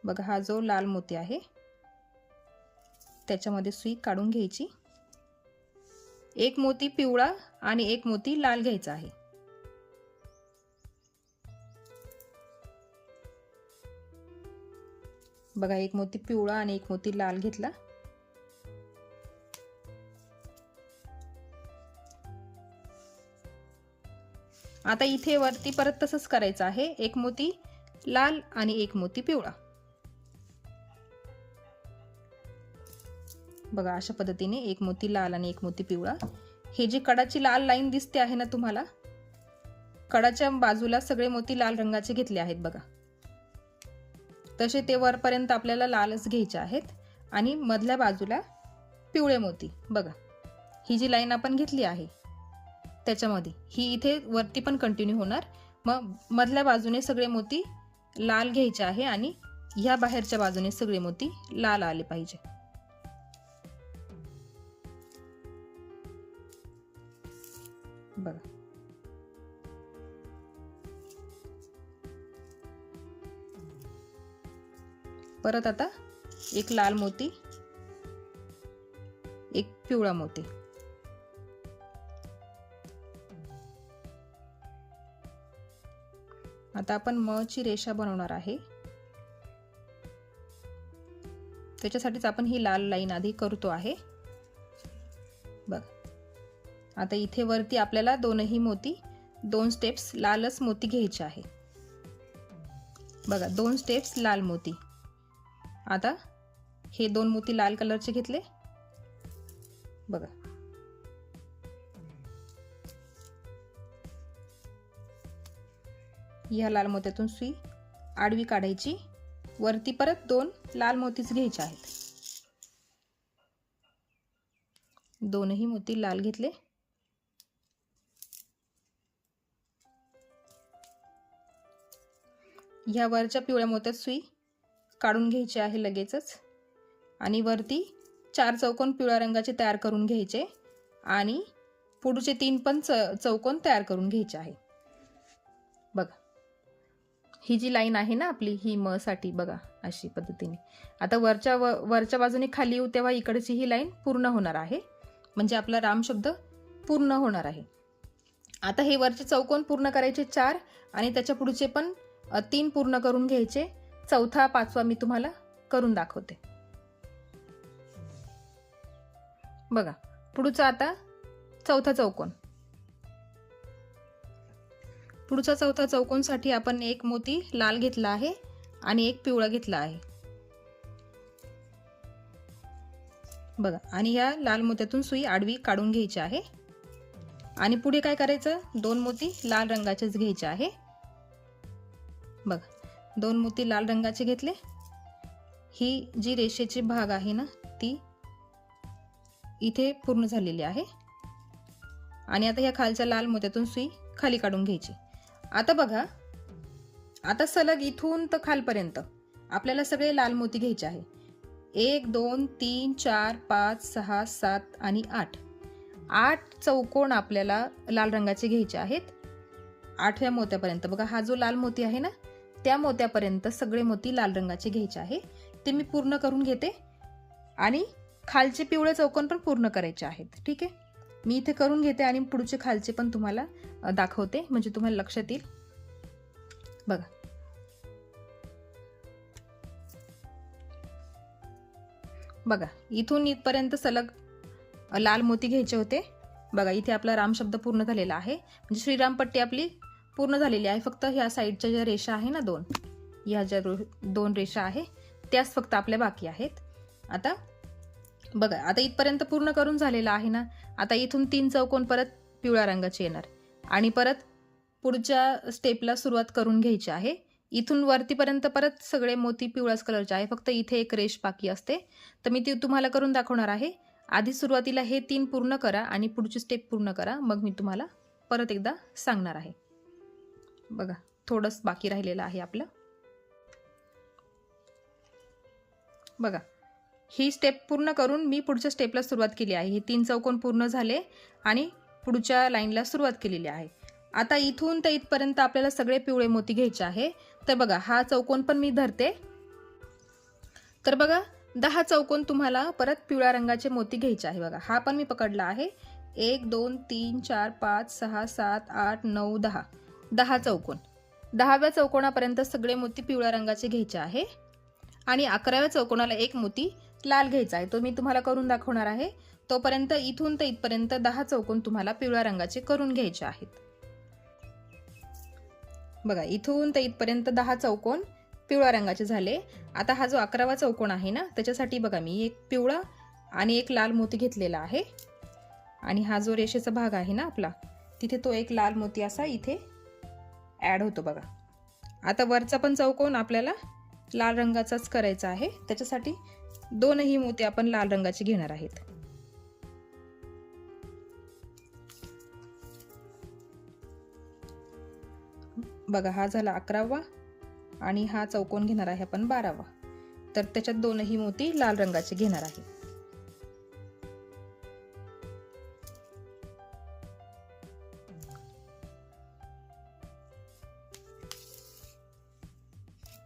बघा, हा जो लाल मोती आहे त्याच्यामध्ये सुई काढून घ्यायची. एक मोती पिवळा आणि एक मोती लाल घ्यायचा आहे. बघा, एक मोती पिवळा आणि एक मोती लाल घेतला. आता इथे वरती परत तसंच करायचं आहे. एक मोती लाल आणि एक मोती पिवळा. बघा, अशा पद्धतीने एक मोती लाल आणि एक मोती पिवळा. हे जी कडाची लाल लाईन दिसते आहे ना तुम्हाला, कडाच्या बाजूला सगळे मोती लाल रंगाचे घेतले आहेत. बघा, तसे ते वरपर्यंत आपल्याला लालच घ्यायचे आहेत. आणि मधल्या बाजूला पिवळे मोती. बघा, ही जी लाईन आपण घेतली आहे त्याच्यामध्ये ही इथे वरती पण कंटिन्यू होणार. मग मधल्या बाजूने सगळे मोती लाल घ्यायचे आहे आणि ह्या बाहेरच्या बाजूने सगळे मोती लाल आले पाहिजे. बघा, परत आता एक लाल मोती, एक पिवळा मोती. आता आपण म ची रेषा बनवणार आहे. त्याच्यासाठीच आपण ही लाल लाईन आधी करतो आहे. बघ, आता इथे वरती आपल्याला दोनही मोती 2 स्टेप्स लालच मोती घ्यायचे आहे. बघा, 2 स्टेप्स लाल मोती. आता हे 2 मोती लाल कलरचे घेतले. बघा, ह्या लाल मोत्यातून सुई आडवी काढायची. वरती परत 2 लाल मोतीच घ्यायचे आहेत. दोनही मोती लाल घेतले. ह्या वरच्या पिवळ्या मोत्यात सुई काढून घ्यायची आहे लगेचच. आणि वरती 4 चौकोन पिवळ्या रंगाचे तयार करून घ्यायचे आणि पुढचे 3 पण चौकोन तयार करून घ्यायचे आहे. बघा, ही जी लाईन आहे ना आपली, ही म साठी, बघा अशी पद्धतीने. आता वरच्या बाजूने खाली येऊ तेव्हा इकडची ही लाईन पूर्ण होणार आहे. म्हणजे आपला राम शब्द पूर्ण होणार आहे. आता हे वरचे चौकोन पूर्ण करायचे 4 आणि त्याच्या पुढचे पण 3 पूर्ण करून घ्यायचे. चौथा 5वा मी तुम्हाला करून दाखवते. बघा, पुढचा आता चौथा चौकोन. पुढचा चौथा चौकोन साठी आपण एक मोती लाल घेतला आहे आणि एक पिवळा घेतला आहे. बघा, आणि या लाल मोत्यातून सुई आडवी काढून घ्यायची आहे. आणि पुढे काय करायचं, 2 मोती लाल रंगाचेच घ्यायचे आहे. बघा, 2 मोती लाल रंगाचे घेतले. ही जी रेषेची भाग आहे ना ती इथे पूर्ण झालेली आहे. आणि आता ह्या खालच्या लाल मोत्यातून सुई खाली काढून घ्यायची. आता बघा, आता सलग इथून तर खालपर्यंत आपल्याला सगळे लाल मोती घ्यायचे आहे. 1 2 3 4 5 6 7 आणि 8 चौकोन आपल्याला लाल रंगाचे घ्यायचे आहेत. 8व्या मोत्यापर्यंत बघा, हा जो लाल मोती आहे ना, त्या मोत्यापर्यंत सगळे मोती लाल रंगाचे घ्यायचे आहे. ते मी पूर्ण करून घेते आणि खालचे पिवळे चौकोन पण पूर्ण करायचे आहेत. ठीक आहे, मी इथे करून घेते आणि पुढचे खालचे पण तुम्हाला दाखवते, म्हणजे तुम्हाला लक्षात येईल. बघा, बघा इथून इथपर्यंत सलग लाल मोती घ्यायचे होते. बघा, इथे आपला राम शब्द पूर्ण झालेला आहे, म्हणजे श्रीराम पट्टी आपली पूर्ण झालेली आहे. फक्त ह्या साईडच्या ज्या रेषा आहे ना, ह्या ज्या 2 रेषा आहे त्याच फक्त आपल्या बाकी आहेत. आता बघा, आता इथपर्यंत पूर्ण करून झालेला आहे ना. आता इथून 3 चौकोन परत पिवळ्या रंगाचे येणार आणि परत पुढच्या स्टेपला सुरुवात करून घ्यायची आहे. इथून वरतीपर्यंत परत सगळे मोती पिवळ्याच कलरचे आहे, फक्त इथे एक रेष बाकी असते, तर मी ती तुम्हाला करून दाखवणार आहे. आधी सुरुवातीला हे 3 पूर्ण करा आणि पुढची स्टेप पूर्ण करा, मग मी तुम्हाला परत एकदा सांगणार आहे. बघा, थोडंच बाकी राहिलेलं आहे आपलं. बघा, ही स्टेप पूर्ण करून मी पुढच्या स्टेपला सुरुवात केली आहे. हे 3 चौकोन पूर्ण झाले आणि पुढच्या लाईनला सुरुवात केलेली आहे. आता इथून तर इथपर्यंत आपल्याला सगळे पिवळे मोती घ्यायचे आहे. तर बघा, हा चौकोन पण मी धरते. तर बघा, 10 चौकोन तुम्हाला परत पिवळ्या रंगाचे मोती घ्यायचे आहे. बघा, हा पण मी पकडला आहे. 1 2 3 4 5 6 7 8 9 10 चौकोन. 10व्या चौकोनापर्यंत सगळे मोती पिवळ्या रंगाचे घ्यायचे आहे आणि 11व्या चौकोनाला एक मोती लाल घ्यायचा आहे. तो मी तुम्हाला करून दाखवणार आहे. तोपर्यंत इथून तर इथपर्यंत 10 चौकोन तुम्हाला पिवळ्या रंगाचे करून घ्यायचे आहेत. बघा, इथून तर इथपर्यंत 10 चौकोन पिवळ्या रंगाचे झाले. आता हा जो 11वा चौकोन आहे ना, त्याच्यासाठी बघा, मी एक पिवळा आणि एक लाल मोती घेतलेला आहे आणि हा जो रेषेचा भाग आहे ना आपला, तिथे तो एक लाल मोती असा इथे ऍड होतो. बघा, आता वरचा पण चौकोन आपल्याला लाल रंगाचाच करायचा आहे. त्याच्यासाठी 2ही मोती आपण लाल रंगाचे घेणार आहेत. बघा, हा झाला 11वा आणि हा चौकोन घेणार आहे आपण 12वा. तर त्याच्यात 2ही मोती लाल रंगाचे घेणार आहे.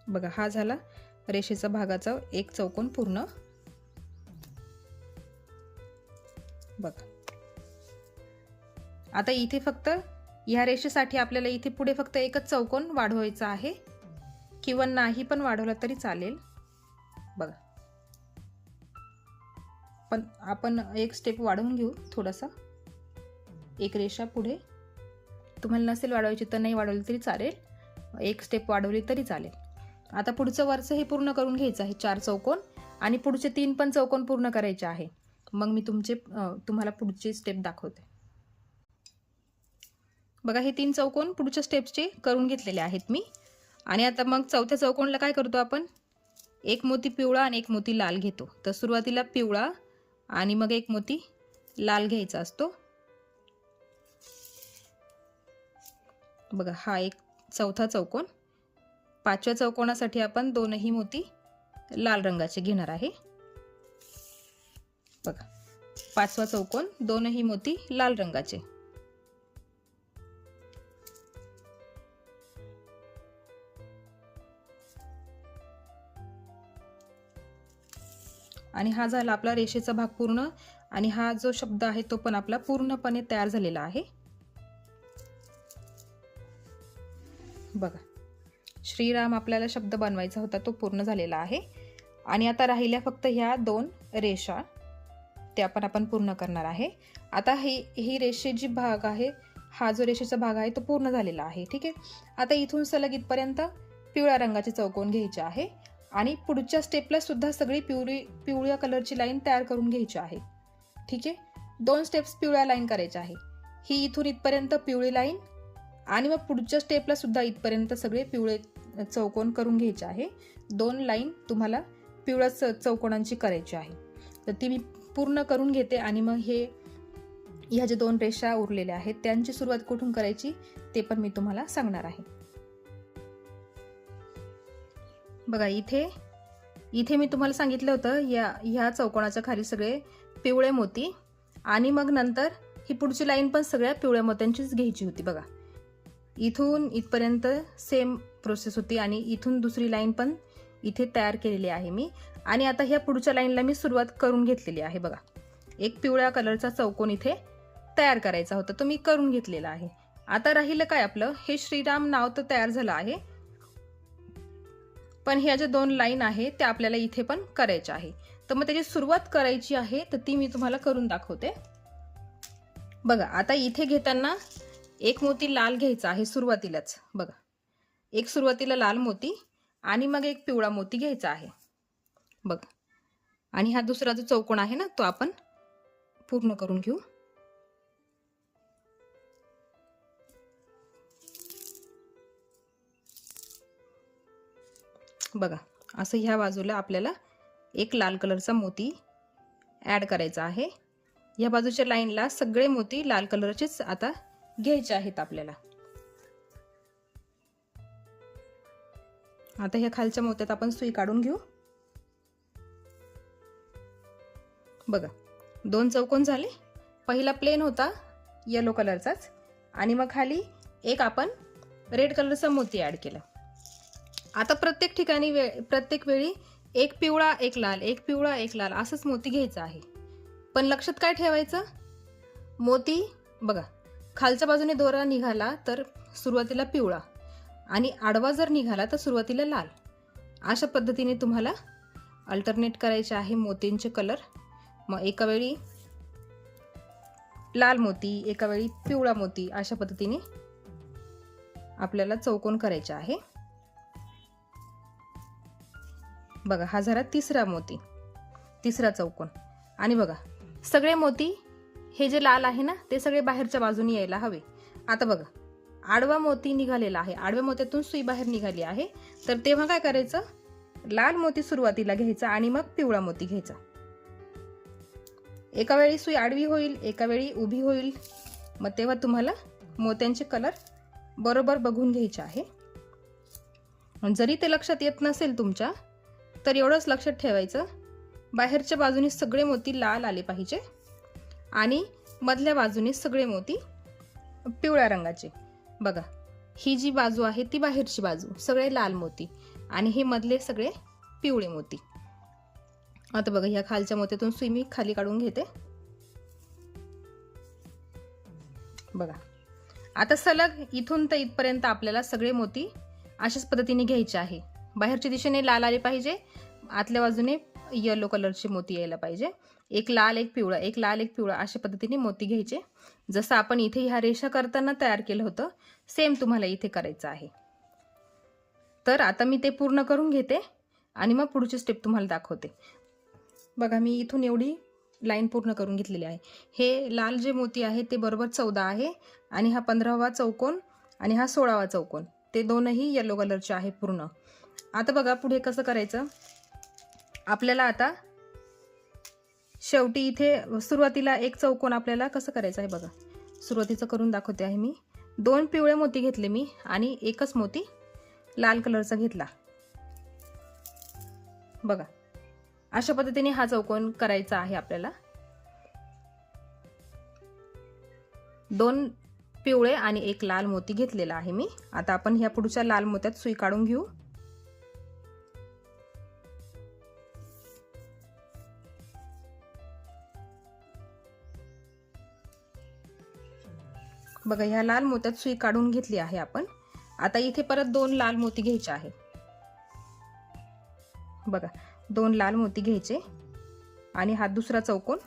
बघा, हा झाला रेषेचा भागाचा एक चौकोन पूर्ण. बघा, आता इथे फक्त ह्या रेषेसाठी आपल्याला इथे पुढे फक्त एकच चौकोन वाढवायचा आहे, किंवा नाही पण वाढवला तरी चालेल. बघा, पण आपण एक स्टेप वाढवून घेऊ थोडासा, एक रेषा पुढे. तुम्हाला नसेल वाढवायची तर नाही वाढवली तरी चालेल, एक स्टेप वाढवली तरी चालेल. आता पुढचं वरचं हे पूर्ण करून घ्यायचं आहे 4 चौकोन आणि पुढचे 3 पण चौकोन पूर्ण करायचे आहे. मग मी तुम्हाला पुढची स्टेप दाखवते. बघा, हे 3 चौकोन पुढच्या स्टेपचे करून घेतलेले आहेत मी. आणि आता मग चौथ्या चौकोनला काय करतो आपण, एक मोती पिवळा आणि एक मोती लाल घेतो. तर सुरुवातीला पिवळा आणि मग एक मोती लाल घ्यायचा असतो. बघा, हा एक चौथा चौकोन. 5व्या चौकोनासाठी आपण 2ही मोती लाल रंगाचे घेणार आहे. बघा, 5वा चौकोन 2ही मोती लाल रंगाचे. आणि हा झाला आपला रेषेचा भाग पूर्ण आणि हा जो शब्द आहे तो पण आपला पूर्णपणे तयार झालेला आहे. बघा, श्रीराम आपल्याला शब्द बनवायचा होता तो पूर्ण झालेला आहे. आणि आता राहिल्या फक्त ह्या 2 रेषा, त्या पण आपण पूर्ण करणार आहे. आता ही रेषेची भाग आहे, हा जो रेषेचा भाग आहे तो पूर्ण झालेला आहे. ठीक आहे, आता इथून सलग इथपर्यंत पिवळ्या रंगाचे चौकोन घ्यायचे आहे आणि पुढच्या स्टेपला सुद्धा सगळी पिवळ्या कलरची लाईन तयार करून घ्यायची आहे. ठीक आहे, 2 स्टेप्स पिवळ्या लाईन करायच्या आहे. ही इथून इथपर्यंत पिवळी लाईन आणि मग पुढच्या स्टेपला सुद्धा इथपर्यंत सगळे पिवळे चौकोन करून घ्यायचे आहे. 2 लाईन तुम्हाला पिवळ्या चौकोनांची करायची आहे. तर ती मी पूर्ण करून घेते आणि मग हे ह्या जे 2 रेषा उरलेल्या आहेत त्यांची सुरुवात कुठून करायची ते पण मी तुम्हाला सांगणार आहे. बघा इथे मी तुम्हाला सांगितलं होतं ह्या चौकोनाच्या खाली सगळे पिवळे मोती आणि मग नंतर ही पुढची लाईन पण सगळ्या पिवळ्या मोत्यांचीच घ्यायची होती. बघा इथून इथपर्यंत सेम प्रोसेस होती आणि इथून दुसरी लाईन पण इथे तयार केलेली आहे मी. आणि आता ह्या पुढच्या लाईनला मी सुरुवात करून घेतलेली आहे. बघा एक पिवळ्या कलरचा चौकोन इथे तयार करायचा होता, तो मी करून घेतलेला आहे. आता राहिलं काय आपलं, हे श्रीराम नाव तर तयार झालं आहे, पण ह्या ज्या 2 लाईन आहे त्या आपल्याला इथे पण करायच्या आहे. तर मग त्याची सुरुवात करायची आहे तर ती मी तुम्हाला करून दाखवते. बघा आता इथे घेताना एक मोती लाल घ्यायचा आहे सुरुवातीलाच. बघा एक सुरुवातीला लाल मोती आणि मग एक पिवळा मोती घ्यायचा आहे. बघा आणि हा दुसरा जो चौकोन आहे ना तो आपण पूर्ण करून घेऊ. बघा असं ह्या बाजूला आपल्याला एक लाल कलरचा मोती ऍड करायचा आहे. या बाजूच्या लाईनला सगळे मोती लाल कलरचेच आता घ्यायचे आहेत आपल्याला. आता ह्या खालच्या मोत्यात आपण सुई काढून घेऊ. बघा 2 चौकोन झाले. पहिला प्लेन होता येलो कलरचाच आणि मग खाली एक आपण रेड कलरचा मोती ऍड केला. आता प्रत्येक ठिकाणी प्रत्येक वेळी एक पिवळा एक लाल, एक पिवळा एक लाल असंच मोती घ्यायचं आहे. पण लक्षात काय ठेवायचं, मोती बघा खालच्या बाजूने दोरा निघाला तर सुरुवातीला पिवळा आणि आडवा जर निघाला तर सुरुवातीला लाल. अशा पद्धतीने तुम्हाला अल्टरनेट करायचे आहे मोतींचे कलर. मग एका वेळी लाल मोती, एका वेळी पिवळा मोती, अशा पद्धतीने आपल्याला चौकोन करायचे आहे. बघा हा झाला तिसरा चौकोन. आणि बघा सगळे मोती हे जे लाल आहे ना ते सगळे बाहेरच्या बाजूने यायला हवे. आता बघा आडवा मोती निघालेला आहे, आडव्या मोत्यातून सुई बाहेर निघाली आहे, तर तेव्हा काय करायचं, लाल मोती सुरुवातीला घ्यायचा आणि मग पिवळा मोती घ्यायचा. एका वेळी सुई आडवी होईल, एका वेळी उभी होईल. मग तेव्हा तुम्हाला मोत्यांचे कलर बरोबर बघून घ्यायचे आहे. जरी ते लक्षात येत नसेल तुमच्या तर एवढंच लक्षात ठेवायचं, बाहेरच्या बाजूने सगळे मोती लाल आले पाहिजे आणि मधल्या बाजूने सगळे मोती पिवळ्या रंगाचे. बघा ही जी बाजू आहे ती बाहेरची बाजू सगळे लाल मोती आणि हे मधले सगळे पिवळे मोती. आता बघा ह्या खालच्या मोत्यातून सुई मी खाली काढून घेते. बघा आता सलग इथून तर इथपर्यंत आपल्याला सगळे मोती अशाच पद्धतीने घ्यायचे आहे. बाहेरच्या दिशेने लाल आले पाहिजे, आतल्या बाजूने येलो कलरचे मोती यायला पाहिजे. एक लाल एक पिवळा, एक लाल एक पिवळा अशा पद्धतीने मोती घ्यायचे. जसं आपण इथे ह्या रेषा करताना तयार केलं होतं सेम तुम्हाला इथे करायचं आहे. तर आता मी ते पूर्ण करून घेते आणि मग पुढची स्टेप तुम्हाला दाखवते. बघा मी इथून एवढी लाईन पूर्ण करून घेतलेली आहे. हे लाल जे मोती आहे ते बरोबर 14 आहे आणि हा 15वा चौकोन आणि हा 16वा चौकोन, ते दोनही येलो कलरचे आहे पूर्ण. आता बघा पुढे कसं करायचं, आपल्याला आता शेवटी इथे सुरुवातीला एक चौकोन आपल्याला कसं करायचं आहे. बघा सुरुवातीचं करून दाखवते आहे मी. 2 पिवळे मोती घेतले मी आणि एकच मोती लाल कलरचा घेतला. बघा अशा पद्धतीने हा चौकोन करायचा आहे आपल्याला. 2 पिवळे आणि एक लाल मोती घेतलेला आहे मी. आता आपण ह्या पुढच्या लाल मोत्यात सुई काढून घेऊ. बघा ह्या लाल मोत्यात सुई काढून घेतली आहे आपण. आता इथे परत 2 लाल मोती घ्यायचे आहे. बघा 2 लाल मोती घ्यायचे आणि हा दुसरा चौकोन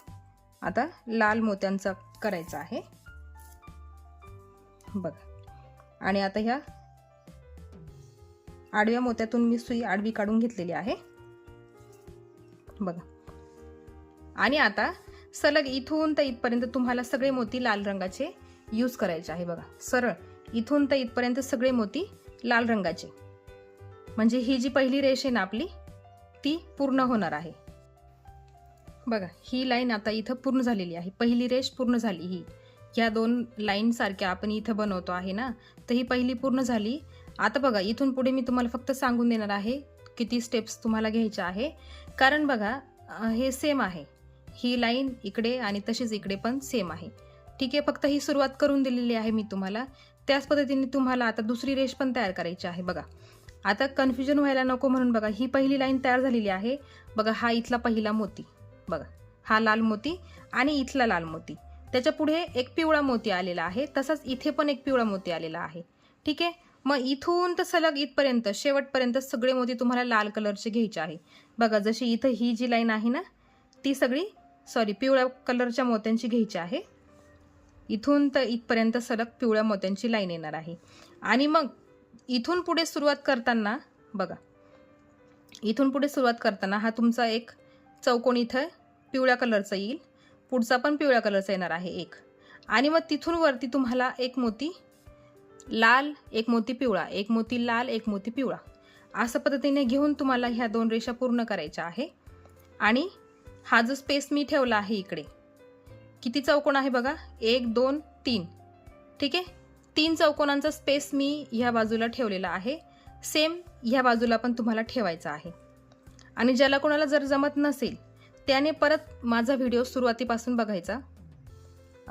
आता लाल मोत्यांचा करायचा आहे. बघा आणि आता ह्या आडव्या मोत्यातून मी सुई आडवी काढून घेतलेली आहे. बघा आणि आता सलग इथून तर इथपर्यंत तुम्हाला सगळे मोती लाल रंगाचे यूज करायचे आहे. बघा सरळ इथून तर इथपर्यंत सगळे मोती लाल रंगाचे, म्हणजे ही जी पहिली रेष आहे ना आपली ती पूर्ण होणार आहे. बघा ही लाईन आता इथं पूर्ण झालेली आहे, पहिली रेष पूर्ण झाली. ही ह्या 2 लाईन सारख्या आपण इथं बनवतो आहे ना, तर ही पहिली पूर्ण झाली. आता बघा इथून पुढे मी तुम्हाला फक्त सांगून देणार आहे किती स्टेप्स तुम्हाला घ्यायच्या आहे, कारण बघा हे सेम आहे, ही लाईन इकडे आणि तशीच इकडे पण सेम आहे. ठीक आहे, फक्त ही सुरुवात करून दिलेली आहे मी तुम्हाला. त्याच पद्धतीने तुम्हाला आता दुसरी रेष पण तयार करायची आहे. बघा आता कन्फ्युजन व्हायला नको म्हणून बघा ही पहिली लाईन तयार झालेली आहे. बघा हा इथला पहिला मोती, बघा हा लाल मोती आणि इथला लाल मोती, त्याच्या पुढे एक पिवळा मोती आलेला आहे, तसाच इथे पण एक पिवळा मोती आलेला आहे. ठीक आहे, मग इथून तर सलग इथपर्यंत शेवटपर्यंत सगळे मोती तुम्हाला लाल कलरचे घ्यायचे आहे. बघा जशी इथं ही जी लाईन आहे ना, ती सगळी पिवळ्या कलरच्या मोत्यांची घ्यायची आहे. इथून तर इथपर्यंत सलग पिवळ्या मोत्यांची लाईन येणार आहे. आणि मग इथून पुढे सुरुवात करताना बघा, इथून पुढे सुरुवात करताना हा तुमचा एक चौकोन इथं पिवळ्या कलरचा येईल, पुढचा पण पिवळ्या कलरचा येणार आहे एक, आणि मग तिथून वरती तुम्हाला एक मोती लाल, एक मोती पिवळा, एक मोती लाल, एक मोती पिवळा, असं पद्धतीने घेऊन तुम्हाला ह्या 2 रेषा पूर्ण करायच्या आहे. आणि हा जो स्पेस मी ठेवला आहे इकडे, किती चौकोन आहे बघा, 1 2 3. ठीक आहे, 3 चौकोनांचा स्पेस मी ह्या बाजूला ठेवलेला आहे. सेम ह्या बाजूला पण तुम्हाला ठेवायचा आहे. आणि ज्याला कोणाला जर जमत नसेल त्याने परत माझा व्हिडिओ सुरुवातीपासून बघायचा.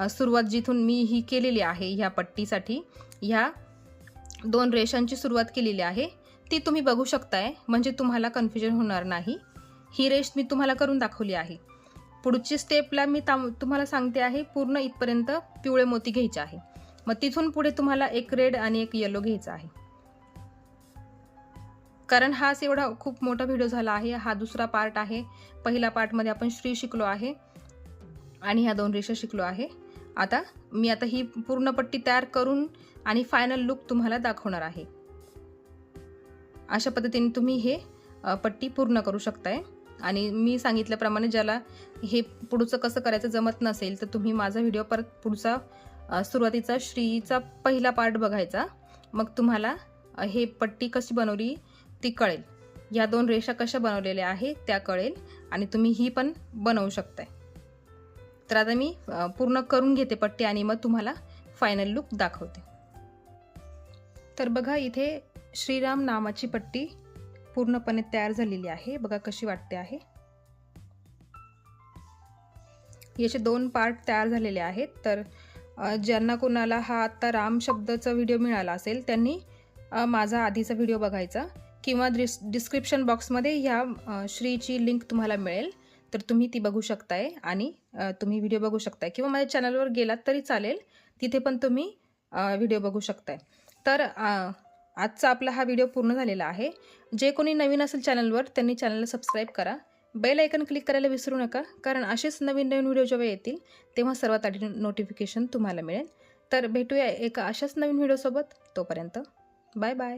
सुरुवात जिथून मी ही केलेली आहे, ह्या पट्टीसाठी ह्या 2 रेषांची सुरुवात केलेली आहे ती तुम्ही बघू शकताय, म्हणजे तुम्हाला कन्फ्युजन होणार नाही. ही रेष मी तुम्हाला करून दाखवली आहे. पुढची स्टेपला मी तुम्हाला सांगते आहे पूर्ण इथपर्यंत पिवळे मोती घ्यायचे आहे. मग तिथून पुढे तुम्हाला एक रेड आणि एक येलो घ्यायचा आहे. कारण हाच एवढा खूप मोठा व्हिडिओ झाला आहे, हा दुसरा पार्ट आहे. पहिल्या पार्टमध्ये आपण श्री शिकलो आहे आणि ह्या 2 रेषा शिकलो आहे. आता मी ही पूर्ण पट्टी तयार करून आणि फायनल लुक तुम्हाला दाखवणार आहे. अशा पद्धतीने तुम्ही हे पट्टी पूर्ण करू शकताय. आणि मी सांगितल्याप्रमाणे ज्याला हे पुढचं कसं करायचं जमत नसेल तर तुम्ही माझा व्हिडिओ परत पुढचा सुरुवातीचा श्रीचा पहिला पार्ट बघायचा, मग तुम्हाला हे पट्टी कशी बनवली ती कळेल, या 2 रेषा कशा बनवलेल्या आहे त्या कळेल आणि तुम्ही ही पण बनवू शकताय. तर आता मी पूर्ण करून घेते पट्टी आणि मग तुम्हाला फायनल लुक दाखवते. तर बघा इथे श्रीराम नामाची पट्टी पूर्णपणे तयार झालेली आहे. बघा कशी वाटते आहे. याचे 2 पार्ट तयार झालेले आहेत. तर ज्यांना कोणाला हा आता राम शब्दाचा व्हिडिओ मिळाला असेल त्यांनी माझा आधीचा व्हिडिओ बघायचा, किंवा डिस्क्रिप्शन बॉक्समध्ये ह्या श्रीची लिंक तुम्हाला मिळेल, तर तुम्ही ती बघू शकताय आणि तुम्ही व्हिडिओ बघू शकताय, किंवा माझ्या चॅनलवर गेलात तरी चालेल, तिथे पण तुम्ही व्हिडिओ बघू शकताय. तर आजचा आपला हा व्हिडिओ पूर्ण झालेला आहे. जे कोणी नवीन असेल चॅनलवर त्यांनी चॅनलला सबस्क्राईब करा, बेल आयकन क्लिक करायला विसरू नका, कारण असेच नवीन व्हिडिओ जेव्हा येतील तेव्हा सर्वात आधी नोटिफिकेशन तुम्हाला मिळेल. तर भेटूया एका अशाच नवीन व्हिडिओसोबत. तोपर्यंत बाय बाय.